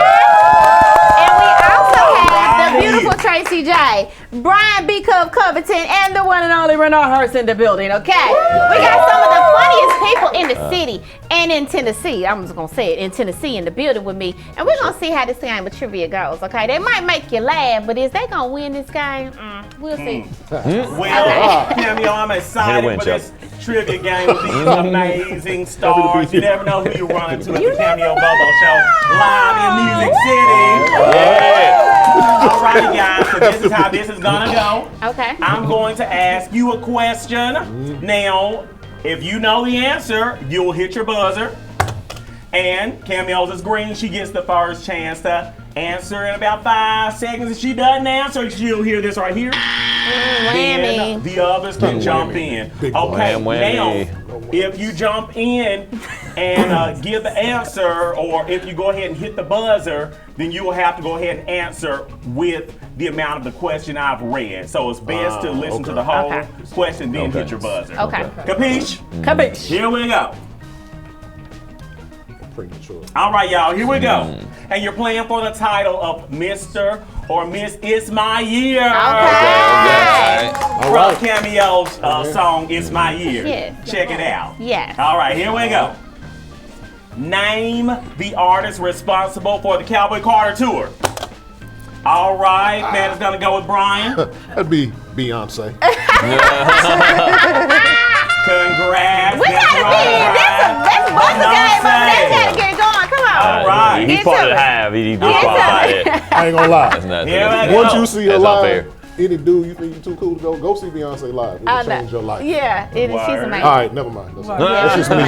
And we also have the beautiful Tracy Jay, Brian B-Cov Covington, and the one and only Renard Hirsch in the building, okay? We got some of the funniest people in the city and in Tennessee. I'm just going to say it, in Tennessee in the building with me. And we're going to see how this game of trivia goes, okay? They might make you laugh, but is they going to win this game? We'll see. Well, Cameo, I'm excited for this trivia game with these amazing stars. You never know who you run into at the Cameo Bobo Show live in Music City. All right, guys, so this is how this is gonna go. Okay. I'm going to ask you a question. Now, if you know the answer, you will hit your buzzer. And Cameo's is green. She gets the first chance to answer in about 5 seconds. If she doesn't answer, she'll hear this right here. Then the others can jump in. Okay, now, if you jump in and give the answer, or if you go ahead and hit the buzzer, then you will have to go ahead and answer with the amount of the question I've read. So it's best to listen to the whole question, then hit your buzzer. Okay. Capiche? Capiche. Here we go. Premature. All right, y'all, here we go. And you're playing for the title of Mr. or Miss It's My Year. Okay. From Cameo's song, It's My Year. Yes. Check it out. Yes. All right, here we go. Name the artist responsible for the Cowboy Carter tour. All right, that is going to go with Brian. That'd be Beyonce. Congrats. We gotta be in this. That's buzzer game over there. Gotta get it going. Come on. All right. He's part of the hive. He's disqualified. I ain't gonna lie. That's not Once you see her That's live, unfair. any dude you think you too cool to go see Beyonce live. It'll change your life. Yeah, she's amazing. All right, never mind. That's just me.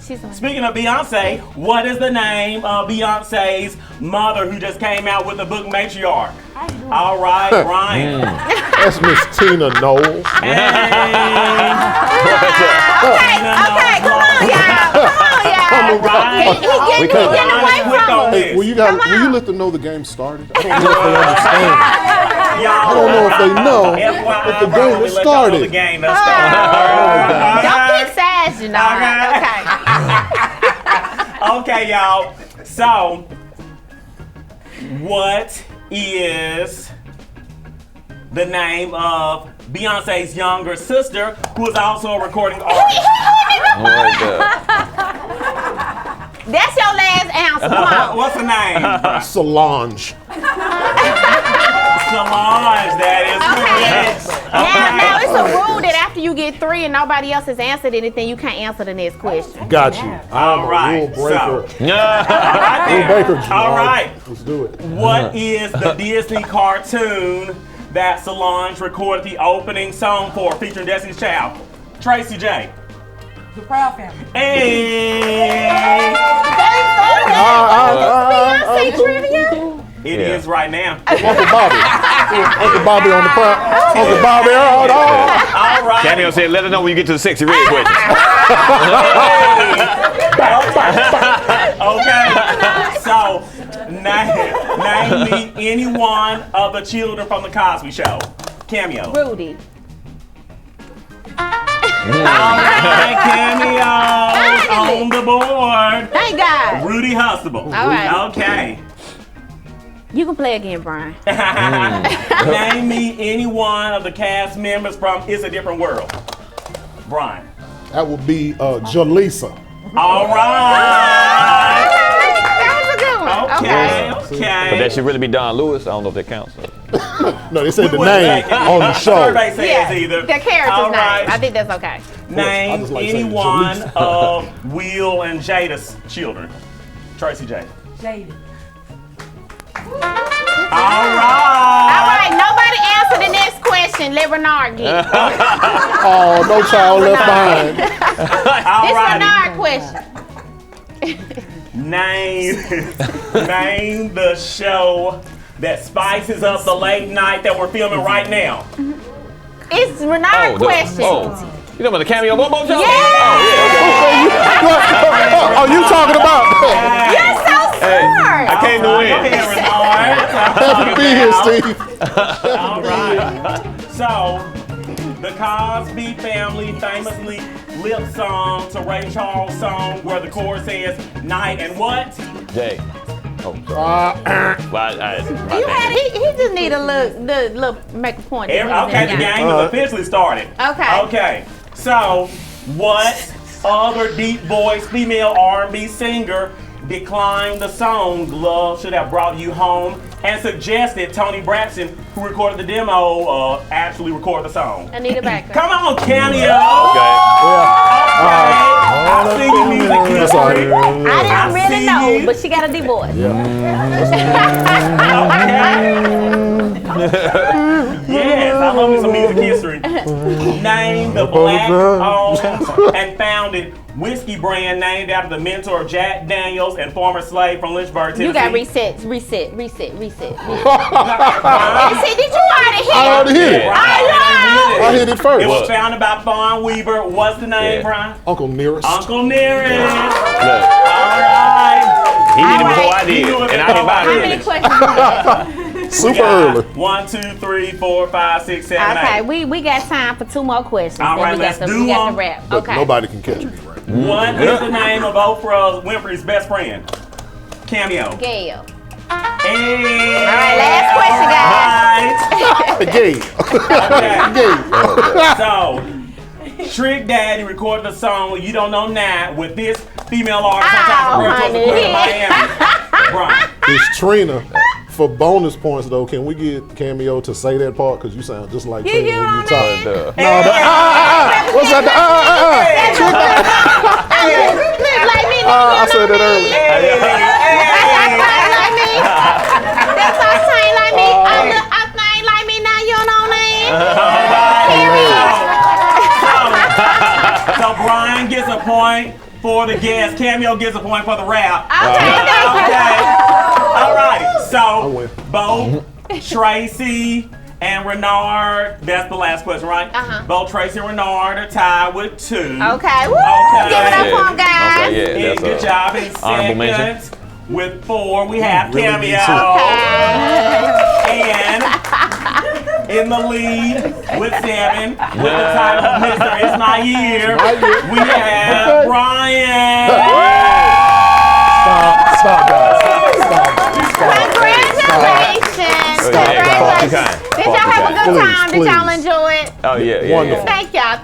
She's amazing. Speaking of Beyonce, what is the name of Beyonce's mother who just came out with the book Matriarch? All right, Ryan. That's Miss Tina Knowles. Okay, come on, y'all. All right. He's getting away from us. Hey, will you let them know the game started? I don't know if they understand. I don't know if they know if the game has started. The game Don't pick sides, Janard. Okay, y'all. So, what is the name of Beyonce's younger sister, who is also a recording artist? That's your last answer. Come on. What's her name? Solange. Solange, that is correct. Now it's a rule that after you get 3 and nobody else has answered anything, you can't answer the next question. Got you. All right. Rule breaker. Rule breaker. All right. Let's do it. What is the Disney cartoon that Solange recorded the opening song for, featuring Destiny's Child? Tracy Jay. The Proud Family. Hey. Beyonce trivia? It is right now. Uncle Bobby. Uncle Bobby on the Proud. Uncle Bobby. All right. Cameo said, let us know when you get to the sexy red questions. Okay. So, name me any one of the children from the Cosby Show. Cameo. Rudy. All right, Cameo on the board. Thank God. Rudy Huxtable. All right. Okay. You can play again, Brian. Name me any one of the cast members from It's a Different World. Brian. That would be Jaleesa. All right. That was a good one. Okay. But that should really be Don Lewis. I don't know if that counts. No, they said the name on the show. Survey says either. The character's All right. name. I think that's okay. Name just like any saying one Jaleesa. of Will and Jada's children. Tracy Jay. Jada. All right. All right, nobody answer the next question. Let Renard get it. Oh, no child left behind. All This righty. Renard question. Name the show that spices up the late night that we're filming right now. It's Renard question. You talking about the Cameo Bobo Show? Yeah. Oh, you talking about? You're so smart. I came to win. Go ahead, Renard. Happy to be here, Steve. All right. So, the Cosby family famously lip song to Ray Charles' song where the chorus says night and what? Jay. Oh, sorry. He just need a little make a point. Okay, the game is officially started. Okay. Okay. So, what other deep voice female R&B singer declined the song "Love Should Have Brought You Home" and suggested Toni Braxton, who recorded the demo, actually record the song? Anita Baker. Come on, Cameo. Okay. I see you music history. I didn't really know, but she got a divorce. Yes, I love me some music history. Name the black-owned and founded whiskey brand named after the mentor of Jack Daniels and former slave from Lynchburg, Tennessee. You got reset. See, did you already hit it? I already hit it. I hit it first. It was founded by Fawn Weaver. What's the name, Brian? Uncle Nearest. Uncle Nearest. Look, All right. he did it before I did, and I didn't buy How many it. questions you got? Super early. 1, 2, 3, 4, 5, 6, 7, 8. Okay, we got time for 2 more questions. All right, let's do we got them. the wrap. But Okay. nobody can catch me right. What is the name of Oprah Winfrey's best friend? Cameo. Gail. Hey. All right, last question, guys. Gay. So, Trick Daddy recorded a song "You Don't Know Now" with this female artist on Miami. Brian. It's Trina. For bonus points, though, can we get Cameo to say that part? Because you sound just like Trina when you talk. No, the what's that? Like me I said it earlier. That's all same like me. I think like me now, you know what I mean? So Brian gets a point for the guest. Cameo gets a point for the rap. Okay. All right. So Bo, Tracy, and Renard. That's the last question, right? Bo, Tracy, and Renard are tied with 2. Okay. Woo! Okay. Give it up for 'em, guys. Okay, yeah, And good job in honorable mention. second with 4. We have Cameo. And in the lead with 7, with the title of Mr. It's My Year, we have Brian. Stop, guys. Stop. Congratulations. Congratulations. Did y'all have a good time? Did y'all enjoy it? Oh, yeah. Wonderful. Thank y'all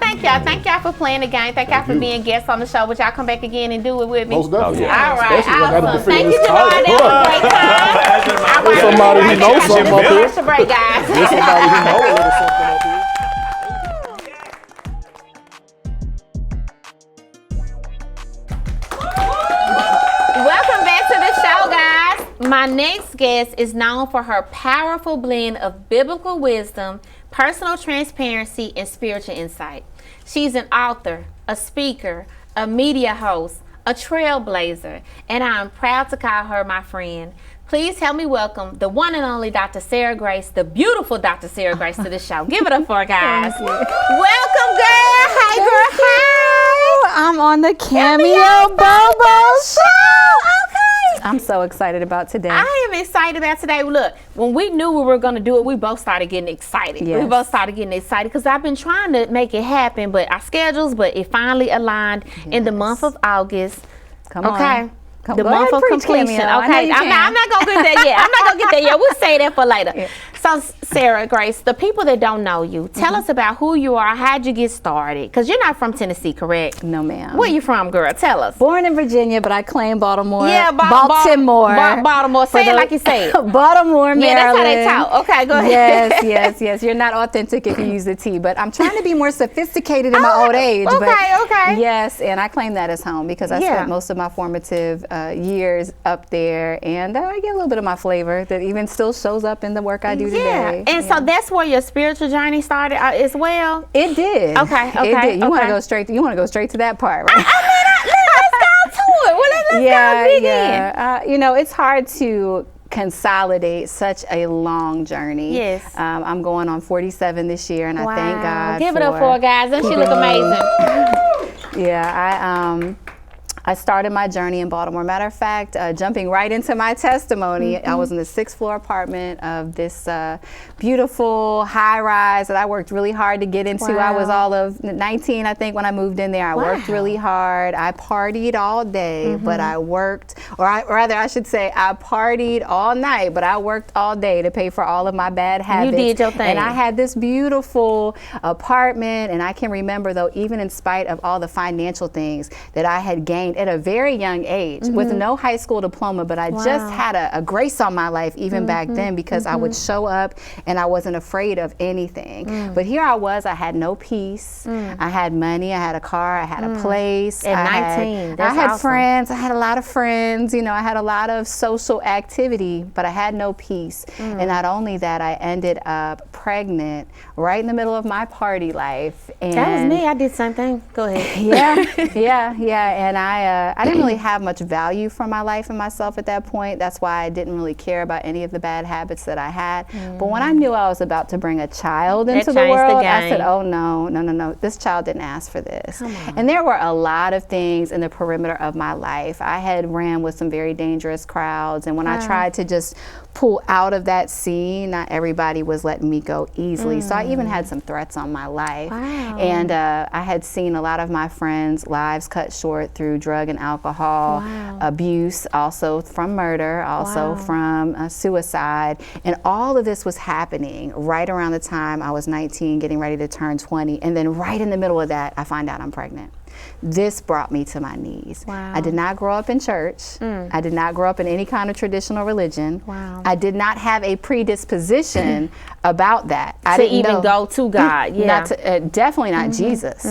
for playing the game. Thank y'all for being guests on the show. Would y'all come back again and do it with me? Most definitely. All right, Especially when I gotta awesome. defend Thank you, this Janard. title. That was a great time. All right, Somebody who knows something up here. Commercial break, guys. There's somebody who knows a little something up here. Welcome back to the show, guys. My next guest is known for her powerful blend of biblical wisdom, personal transparency, and spiritual insight. She's an author, a speaker, a media host, a trailblazer, and I am proud to call her my friend. Please help me welcome the one and only Dr. Sarah Grace, the beautiful Dr. Sarah Grace, to the show. Give it up for her, guys. Welcome, girl. Hey, girl. Hi. I'm on the Cameo Bobo Show. Okay. I'm so excited about today. I am excited about today. Look, when we knew we were going to do it, we both started getting excited. Yes. We both started getting excited because I've been trying to make it happen, but our schedules, but it finally aligned in the month of August. Come on. Okay. Come The go month ahead of and preach, completion. Cameo. I know Okay, you I'm can. not gonna get there yet. I'm not gonna get there yet. We'll say that for later. Yeah. So, Sarah Grace, the people that don't know you, tell us about who you are. How'd you get started? Because you're not from Tennessee, correct? No, ma'am. Where you from, girl? Tell us. Born in Virginia, but I claim Baltimore. Yeah, Baltimore. Baltimore. Say it like you say it. Baltimore, Maryland. Yeah, that's how they talk. Okay, go ahead. Yes. You're not authentic if you use the T, but I'm trying to be more sophisticated in my old age. Okay. Yes, and I claim that as home because I Yeah. spent most of my formative years up there, and I get a little bit of my flavor that even still shows up in the work I do today. And so that's where your spiritual journey started as well? It did. Okay. It did. You want to go straight? You want to go straight to that part, right? Let's go to it. Well, let's go dig in. You know, it's hard to consolidate such a long journey. Yes. I'm going on 47 this year, and I thank God. Give it up for her, guys. Doesn't she look amazing? Yeah, I started my journey in Baltimore. Matter of fact, jumping right into my testimony, I was in the 6th floor apartment of this beautiful high rise that I worked really hard to get into. I was all of 19, I think, when I moved in there. I worked really hard. I partied all day, but I worked, rather I should say I partied all night, but I worked all day to pay for all of my bad habits. You did your thing. And I had this beautiful apartment, and I can remember, though, even in spite of all the financial things that I had gained at a very young age with no high school diploma, but I just had a grace on my life even back then because I would show up and I wasn't afraid of anything. But here I was, I had no peace. I had money, I had a car, I had a place. At 19, that's I had awesome. friends, I had a lot of friends, you know, I had a lot of social activity, but I had no peace. And not only that, I ended up pregnant right in the middle of my party life. And That was me. I did the same thing. Go ahead. Yeah. And I didn't really have much value for my life and myself at that point. That's why I didn't really care about any of the bad habits that I had. But when I knew I was about to bring a child into the world, I said, oh no, this child didn't ask for this. And there were a lot of things in the perimeter of my life. I had ran with some very dangerous crowds, and when I tried to just pull out of that scene, not everybody was letting me go easily. So I even had some threats on my life. And I had seen a lot of my friends' lives cut short through drug and alcohol abuse, also from murder, also from suicide. And all of this was happening right around the time I was 19, getting ready to turn 20. And then right in the middle of that, I find out I'm pregnant. This brought me to my knees. I did not grow up in church. I did not grow up in any kind of traditional religion. I did not have a predisposition about that. I To didn't even know. go to God. Definitely not Jesus.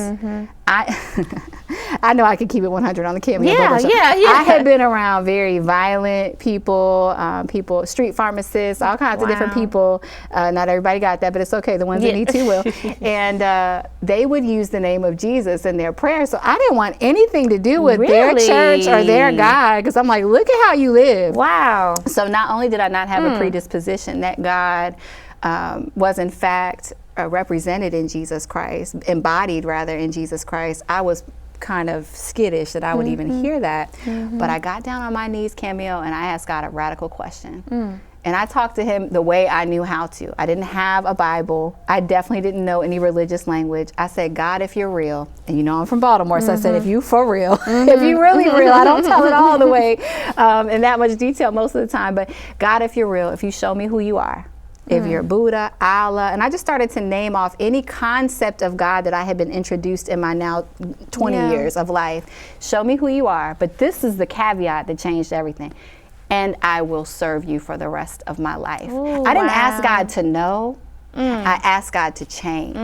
I know I could keep it 100 on the Cameo Yeah, Bobo Show. yeah. I had been around very violent people, street pharmacists, all kinds of different people. Not everybody got that, but it's okay. The ones that need to will. And they would use the name of Jesus in their prayers. So I didn't want anything to do with their church or their God, because I'm like, look at how you live. Wow. So not only did I not have a predisposition, that God was in fact represented in Jesus Christ, embodied rather in Jesus Christ, I was kind of skittish that I would even hear that. But I got down on my knees, Cameo, and I asked God a radical question. And I talked to him the way I knew how to. I didn't have a Bible. I definitely didn't know any religious language. I said, God, if you're real, and you know I'm from Baltimore, so I said, if you for real, if you really real, I don't tell it all the way in that much detail most of the time, but God, if you're real, if you show me who you are, if you're Buddha, Allah, and I just started to name off any concept of God that I had been introduced in my now 20 years of life. Show me who you are, but this is the caveat that changed everything. And I will serve you for the rest of my life. Ooh, I didn't ask God to know. I asked God to change.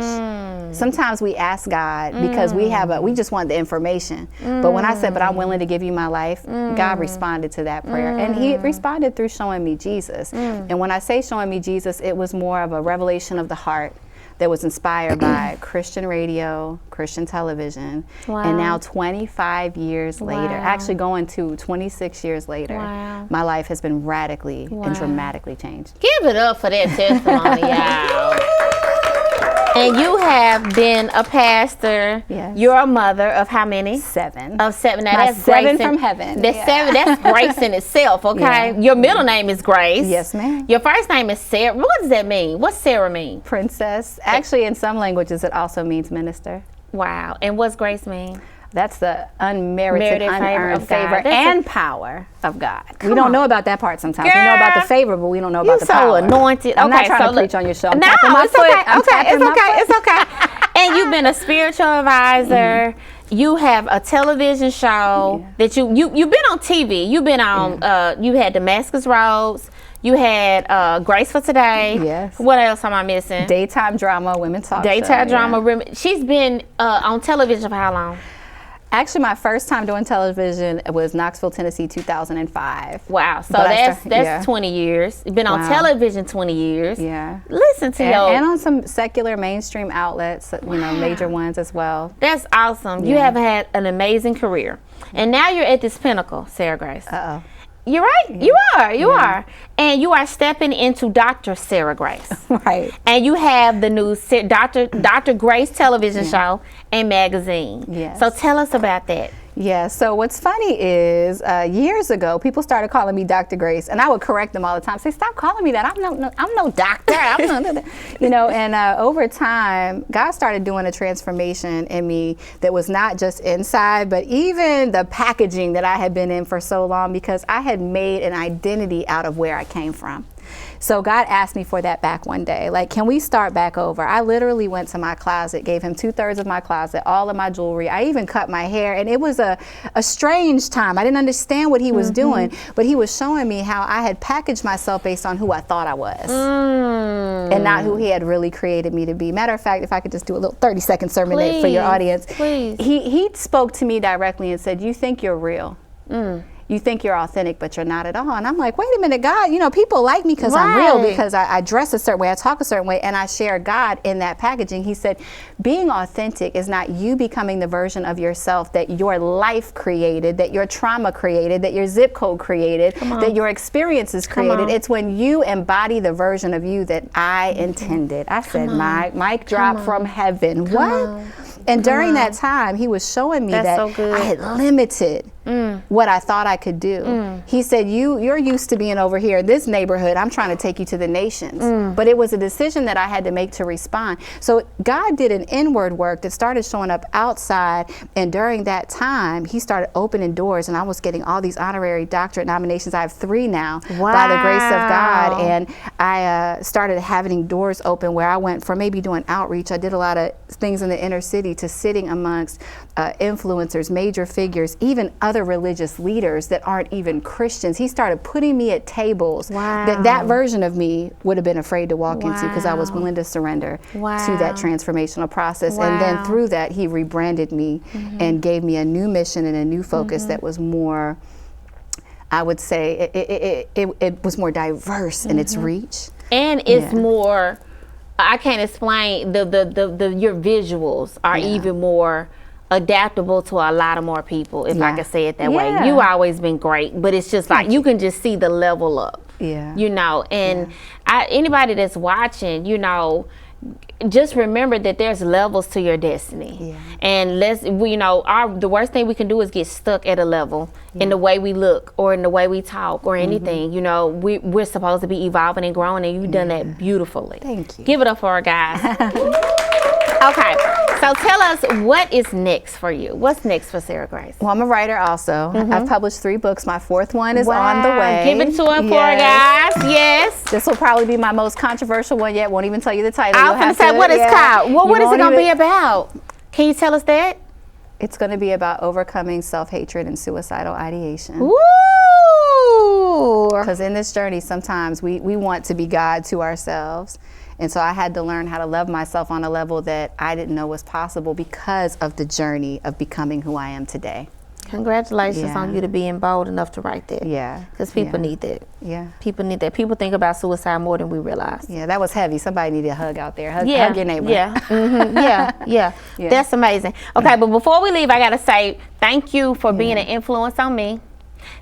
Sometimes we ask God because we just want the information. But when I said, but I'm willing to give you my life, God responded to that prayer. And he responded through showing me Jesus. And when I say showing me Jesus, it was more of a revelation of the heart that was inspired by Christian radio, Christian television, and now 25 years later, actually going to 26 years later, my life has been radically and dramatically changed. Give it up for that testimony, y'all. And you have been a pastor. Yes. You're a mother of how many? 7. Of 7. Now My that's 7 grace from heaven. That's 7. That's grace in itself. Okay. Your middle name is Grace. Yes, ma'am. Your first name is Sarah. What does that mean? What's Sarah mean? Princess. Actually, in some languages, it also means minister. Wow. And what's grace mean? That's the unmerited, unearned favor and power of God. We don't know about that part sometimes. Girl, we know about the favor, but we don't know about the power. You're so anointed. I'm not trying to preach on your show. I'm no, tapping my it's foot. okay. I'm tapping my foot. It's okay. And you've been a spiritual advisor. You have a television show that you've been on TV. You've been on. You had Damascus Roads. You had Grace for Today. Yes. What else am I missing? Daytime drama, women talk show. Daytime drama. She's been on television for how long? Actually, my first time doing television was Knoxville, Tennessee, 2005. Wow. So that's 20 years. You've been on television 20 years. Yeah. Listen to and on some secular mainstream outlets, major ones as well. That's awesome. You have had an amazing career. And now you're at this pinnacle, Sarah Grace. Uh-oh. You're right. You are. And you are stepping into Dr. Sarah Grace. Right. And you have the new Dr. Grace television show and magazine. Yes. So tell us about that. Yeah, so what's funny is years ago, people started calling me Dr. Grace, and I would correct them all the time. Say, stop calling me that. I'm no doctor. And over time, God started doing a transformation in me that was not just inside, but even the packaging that I had been in for so long, because I had made an identity out of where I came from. So God asked me for that back one day. Like, can we start back over? I literally went to my closet, gave him 2/3 of my closet, all of my jewelry. I even cut my hair, and it was a strange time. I didn't understand what he was doing, but he was showing me how I had packaged myself based on who I thought I was and not who he had really created me to be. Matter of fact, if I could just do a little 30-second sermon for your audience. Please. He spoke to me directly and said, you think you're real. You think you're authentic, but you're not at all. And I'm like, wait a minute, God, people like me because I'm real, because I dress a certain way, I talk a certain way, and I share God in that packaging. He said, being authentic is not you becoming the version of yourself that your life created, that your trauma created, that your zip code created, that your experiences created. It's when you embody the version of you that I intended. I said, mic drop from heaven. What? And during that time, he was showing me that I had limited what I thought I could do. He said, you're used to being over here in this neighborhood. I'm trying to take you to the nations. But it was a decision that I had to make to respond. So God did an inward work that started showing up outside. And during that time, he started opening doors. And I was getting all these honorary doctorate nominations. I have 3 now by the grace of God. And I started having doors open where I went from maybe doing outreach. I did a lot of things in the inner city to sitting amongst influencers, major figures, even other religious leaders that aren't even Christians. He started putting me at tables that version of me would have been afraid to walk into, because I was willing to surrender to that transformational process. And then through that, he rebranded me and gave me a new mission and a new focus that was more, I would say, it was more diverse in its reach. And it's more, I can't explain, your visuals are even more adaptable to a lot of more people, if I could say it that way. You always been great, but it's just like you can just see the level up. You know, and anybody that's watching, you know, just remember that there's levels to your destiny. And the worst thing we can do is get stuck at a level in the way we look or in the way we talk or anything. You know, we're supposed to be evolving and growing, and you've done that beautifully. Thank you. Give it up for our guys. Okay, so tell us, what is next for you? What's next for Sarah Grace? Well, I'm a writer also. I've published 3 books. My 4th one is on the way. Give it to him for our guys. Yes. This will probably be my most controversial one yet. Won't even tell you the title. I was going to say, what it's called? Well, what is it going to be about? Can you tell us that? It's going to be about overcoming self-hatred and suicidal ideation. Ooh. Because in this journey, sometimes we want to be God to ourselves. And so I had to learn how to love myself on a level that I didn't know was possible because of the journey of becoming who I am today. Congratulations on you to being bold enough to write that. Because people need that. People need that. People think about suicide more than we realize. That was heavy. Somebody needed a hug out there. Hug your neighbor. That's amazing. Okay, but before we leave, I got to say thank you for being an influence on me.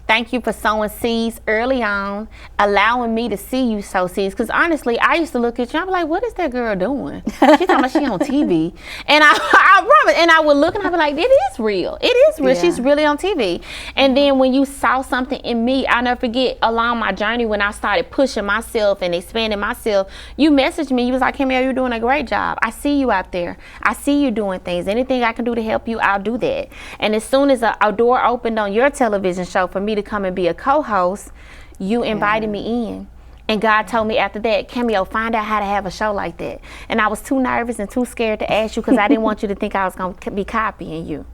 Thank you for sowing seeds early on, allowing me to see you sow seeds. Because honestly, I used to look at you, I'm like, what is that girl doing? She's talking about she on TV. And I would look and I'd be like, it is real. It is real. She's really on TV. And then when you saw something in me, I'll never forget, along my journey when I started pushing myself and expanding myself, you messaged me. You was like, Cameo, you're doing a great job. I see you out there. I see you doing things. Anything I can do to help you, I'll do that. And as soon as a door opened on your television show for me to come and be a co-host, you invited me in. And God told me after that, Cameo, find out how to have a show like that. And I was too nervous and too scared to ask you because I didn't want you to think I was going to be copying you.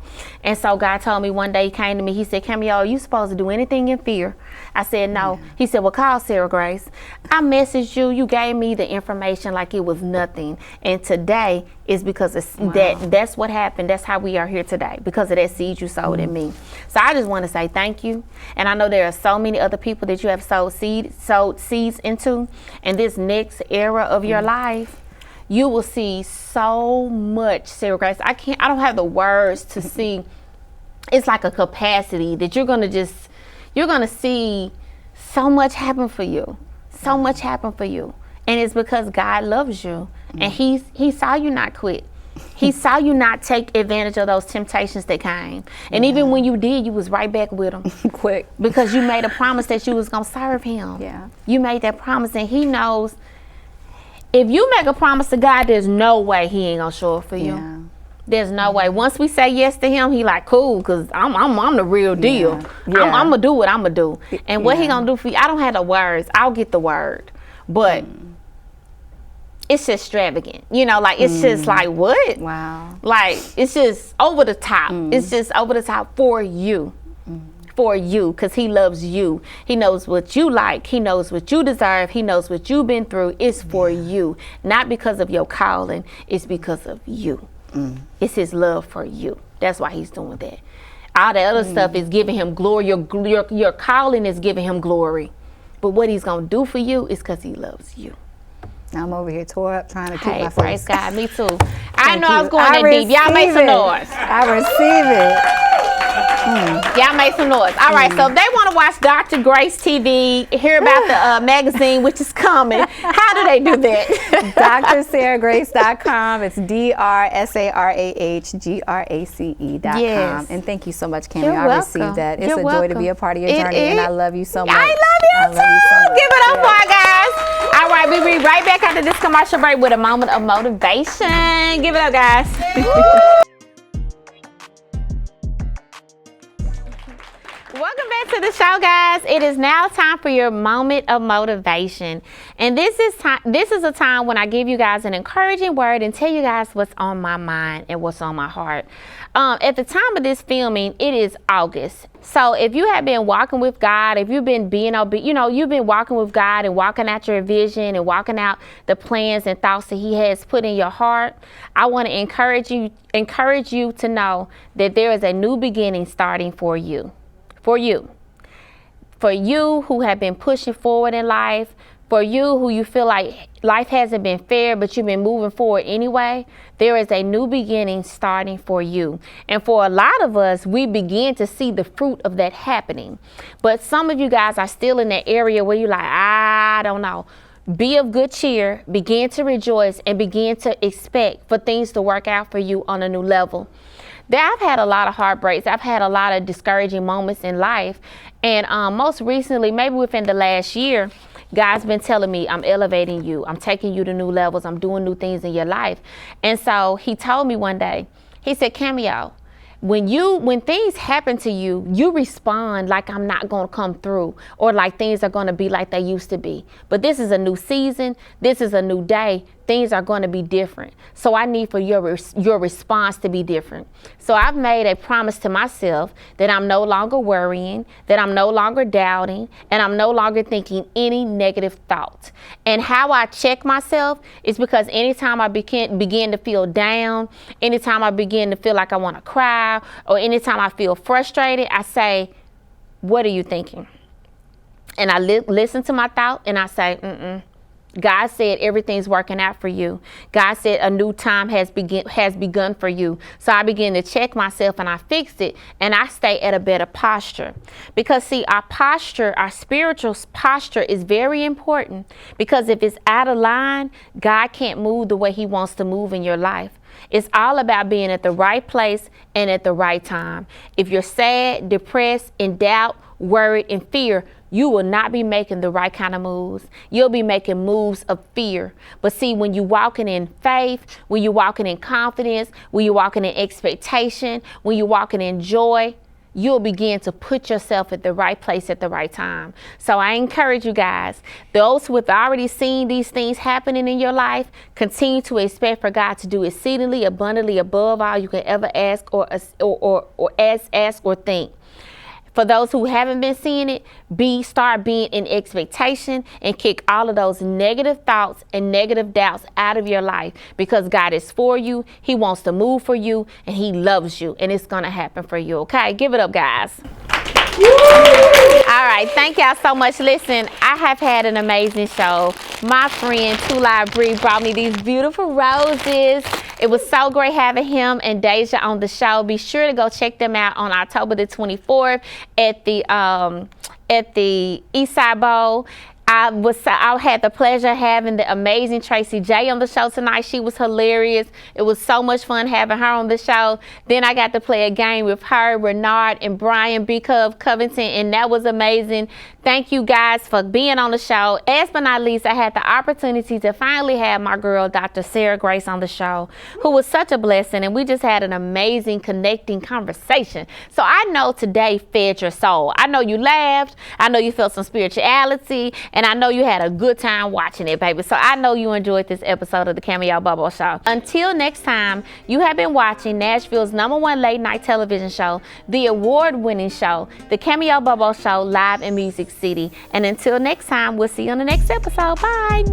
And so God told me one day, he came to me, he said, Cameo, you supposed to do anything in fear? I said, no. He said, well, call Sarah Grace. I messaged you. You gave me the information like it was nothing. And today is because that's what happened. That's how we are here today, because of that seed you sowed in me. So I just want to say thank you. And I know there are so many other people that you have sowed seeds into. And this next era of your life, you will see so much, Sarah Grace. I don't have the words to see. It's like a capacity that you're going to see so much happen for you. So much happen for you. And it's because God loves you. And he saw you not quit. He saw you not take advantage of those temptations that came. And even when you did, you was right back with him. Quick. Because you made a promise that you was going to serve him. You made that promise, and he knows if you make a promise to God, there's no way he ain't going to show up for you. There's no way. Once we say yes to him, he like, cool, because I'm the real deal. I'm going to do what I'm going to do. And what he going to do for you, I don't have the words. I'll get the word. But it's just extravagant. You know, like, it's just like, what? Wow. Like, it's just over the top. It's just over the top for you. For you, because he loves you. He knows what you like. He knows what you deserve. He knows what you've been through. It's for you. Not because of your calling. It's because of you. It's his love for you. That's why he's doing that. All the other stuff is giving him glory. Your calling is giving him glory. But what he's going to do for you is because he loves you. I'm over here tore up trying to keep my praise face. God, me too. I know I was going that deep. Y'all make some noise. I receive it. Y'all make some noise. All right, so if they want to watch Dr. Grace TV, hear about the magazine, which is coming, how do they do that? DrSarahGrace.com. It's DrSarahGrace.com. Yes. And thank you so much, Cameo. You're I welcome. received that. It's You're a welcome. joy to be a part of your journey, and I love you so much. I love you too. Give it up for our guys. All right, we'll be right back after this commercial break with a moment of motivation. Give it up, guys. Welcome back to the show, guys. It is now time for your moment of motivation. And this is a time when I give you guys an encouraging word and tell you guys what's on my mind and what's on my heart. At the time of this filming, it is August. So if you have been walking with God, if you've been you've been walking with God and walking out your vision and walking out the plans and thoughts that He has put in your heart, I want to encourage you to know that there is a new beginning starting for you. For you who have been pushing forward in life, for you who you feel like life hasn't been fair, but you've been moving forward anyway, there is a new beginning starting for you. And for a lot of us, we begin to see the fruit of that happening. But some of you guys are still in that area where you're like, I don't know. Be of good cheer, begin to rejoice, and begin to expect for things to work out for you on a new level. I've had a lot of heartbreaks. I've had a lot of discouraging moments in life. And most recently, maybe within the last year, God's been telling me, I'm elevating you. I'm taking you to new levels. I'm doing new things in your life. And so He told me one day, He said, Cameo, when things happen to you, you respond like I'm not going to come through or like things are going to be like they used to be. But this is a new season. This is a new day. Things are going to be different. So I need for your response to be different. So I've made a promise to myself that I'm no longer worrying, that I'm no longer doubting, and I'm no longer thinking any negative thoughts. And how I check myself is because anytime I begin to feel down, anytime I begin to feel like I want to cry, or anytime I feel frustrated, I say, what are you thinking? And I listen to my thought and I say, God said everything's working out for you. God said a new time has begun for you. So I begin to check myself and I fix it, and I stay at a better posture. Because see, our posture, our spiritual posture is very important, because if it's out of line, God can't move the way He wants to move in your life. It's all about being at the right place and at the right time. If you're sad, depressed, in doubt, worried, and fear, you will not be making the right kind of moves. You'll be making moves of fear. But see, when you're walking in faith, when you're walking in confidence, when you're walking in expectation, when you're walking in joy, you'll begin to put yourself at the right place at the right time. So I encourage you guys, those who have already seen these things happening in your life, continue to expect for God to do exceedingly abundantly above all you can ever ask or think. For those who haven't been seeing it, start being in expectation and kick all of those negative thoughts and negative doubts out of your life, because God is for you. He wants to move for you, and He loves you, and it's going to happen for you. Okay, give it up, guys. All right, thank y'all so much. Listen, I have had an amazing show. My friend Tulai Bree brought me these beautiful roses. It was so great having him and Daisha on the show. Be sure to go check them out on October the 24th at the Eastside Bowl. I had the pleasure of having the amazing Tracy Jay on the show tonight. She was hilarious. It was so much fun having her on the show. Then I got to play a game with her, Renard, and Brian B-Cov, Covington, and that was amazing. Thank you guys for being on the show. Last but not least, I had the opportunity to finally have my girl, Dr. Sarah Grace, on the show, who was such a blessing, and we just had an amazing connecting conversation. So I know today fed your soul. I know you laughed. I know you felt some spirituality, and I know you had a good time watching it, baby. So I know you enjoyed this episode of the Cameo Bobo Show. Until next time, you have been watching Nashville's #1 late night television show, the award-winning show, the Cameo Bobo Show, live in Music City. And until next time, we'll see you on the next episode. Bye.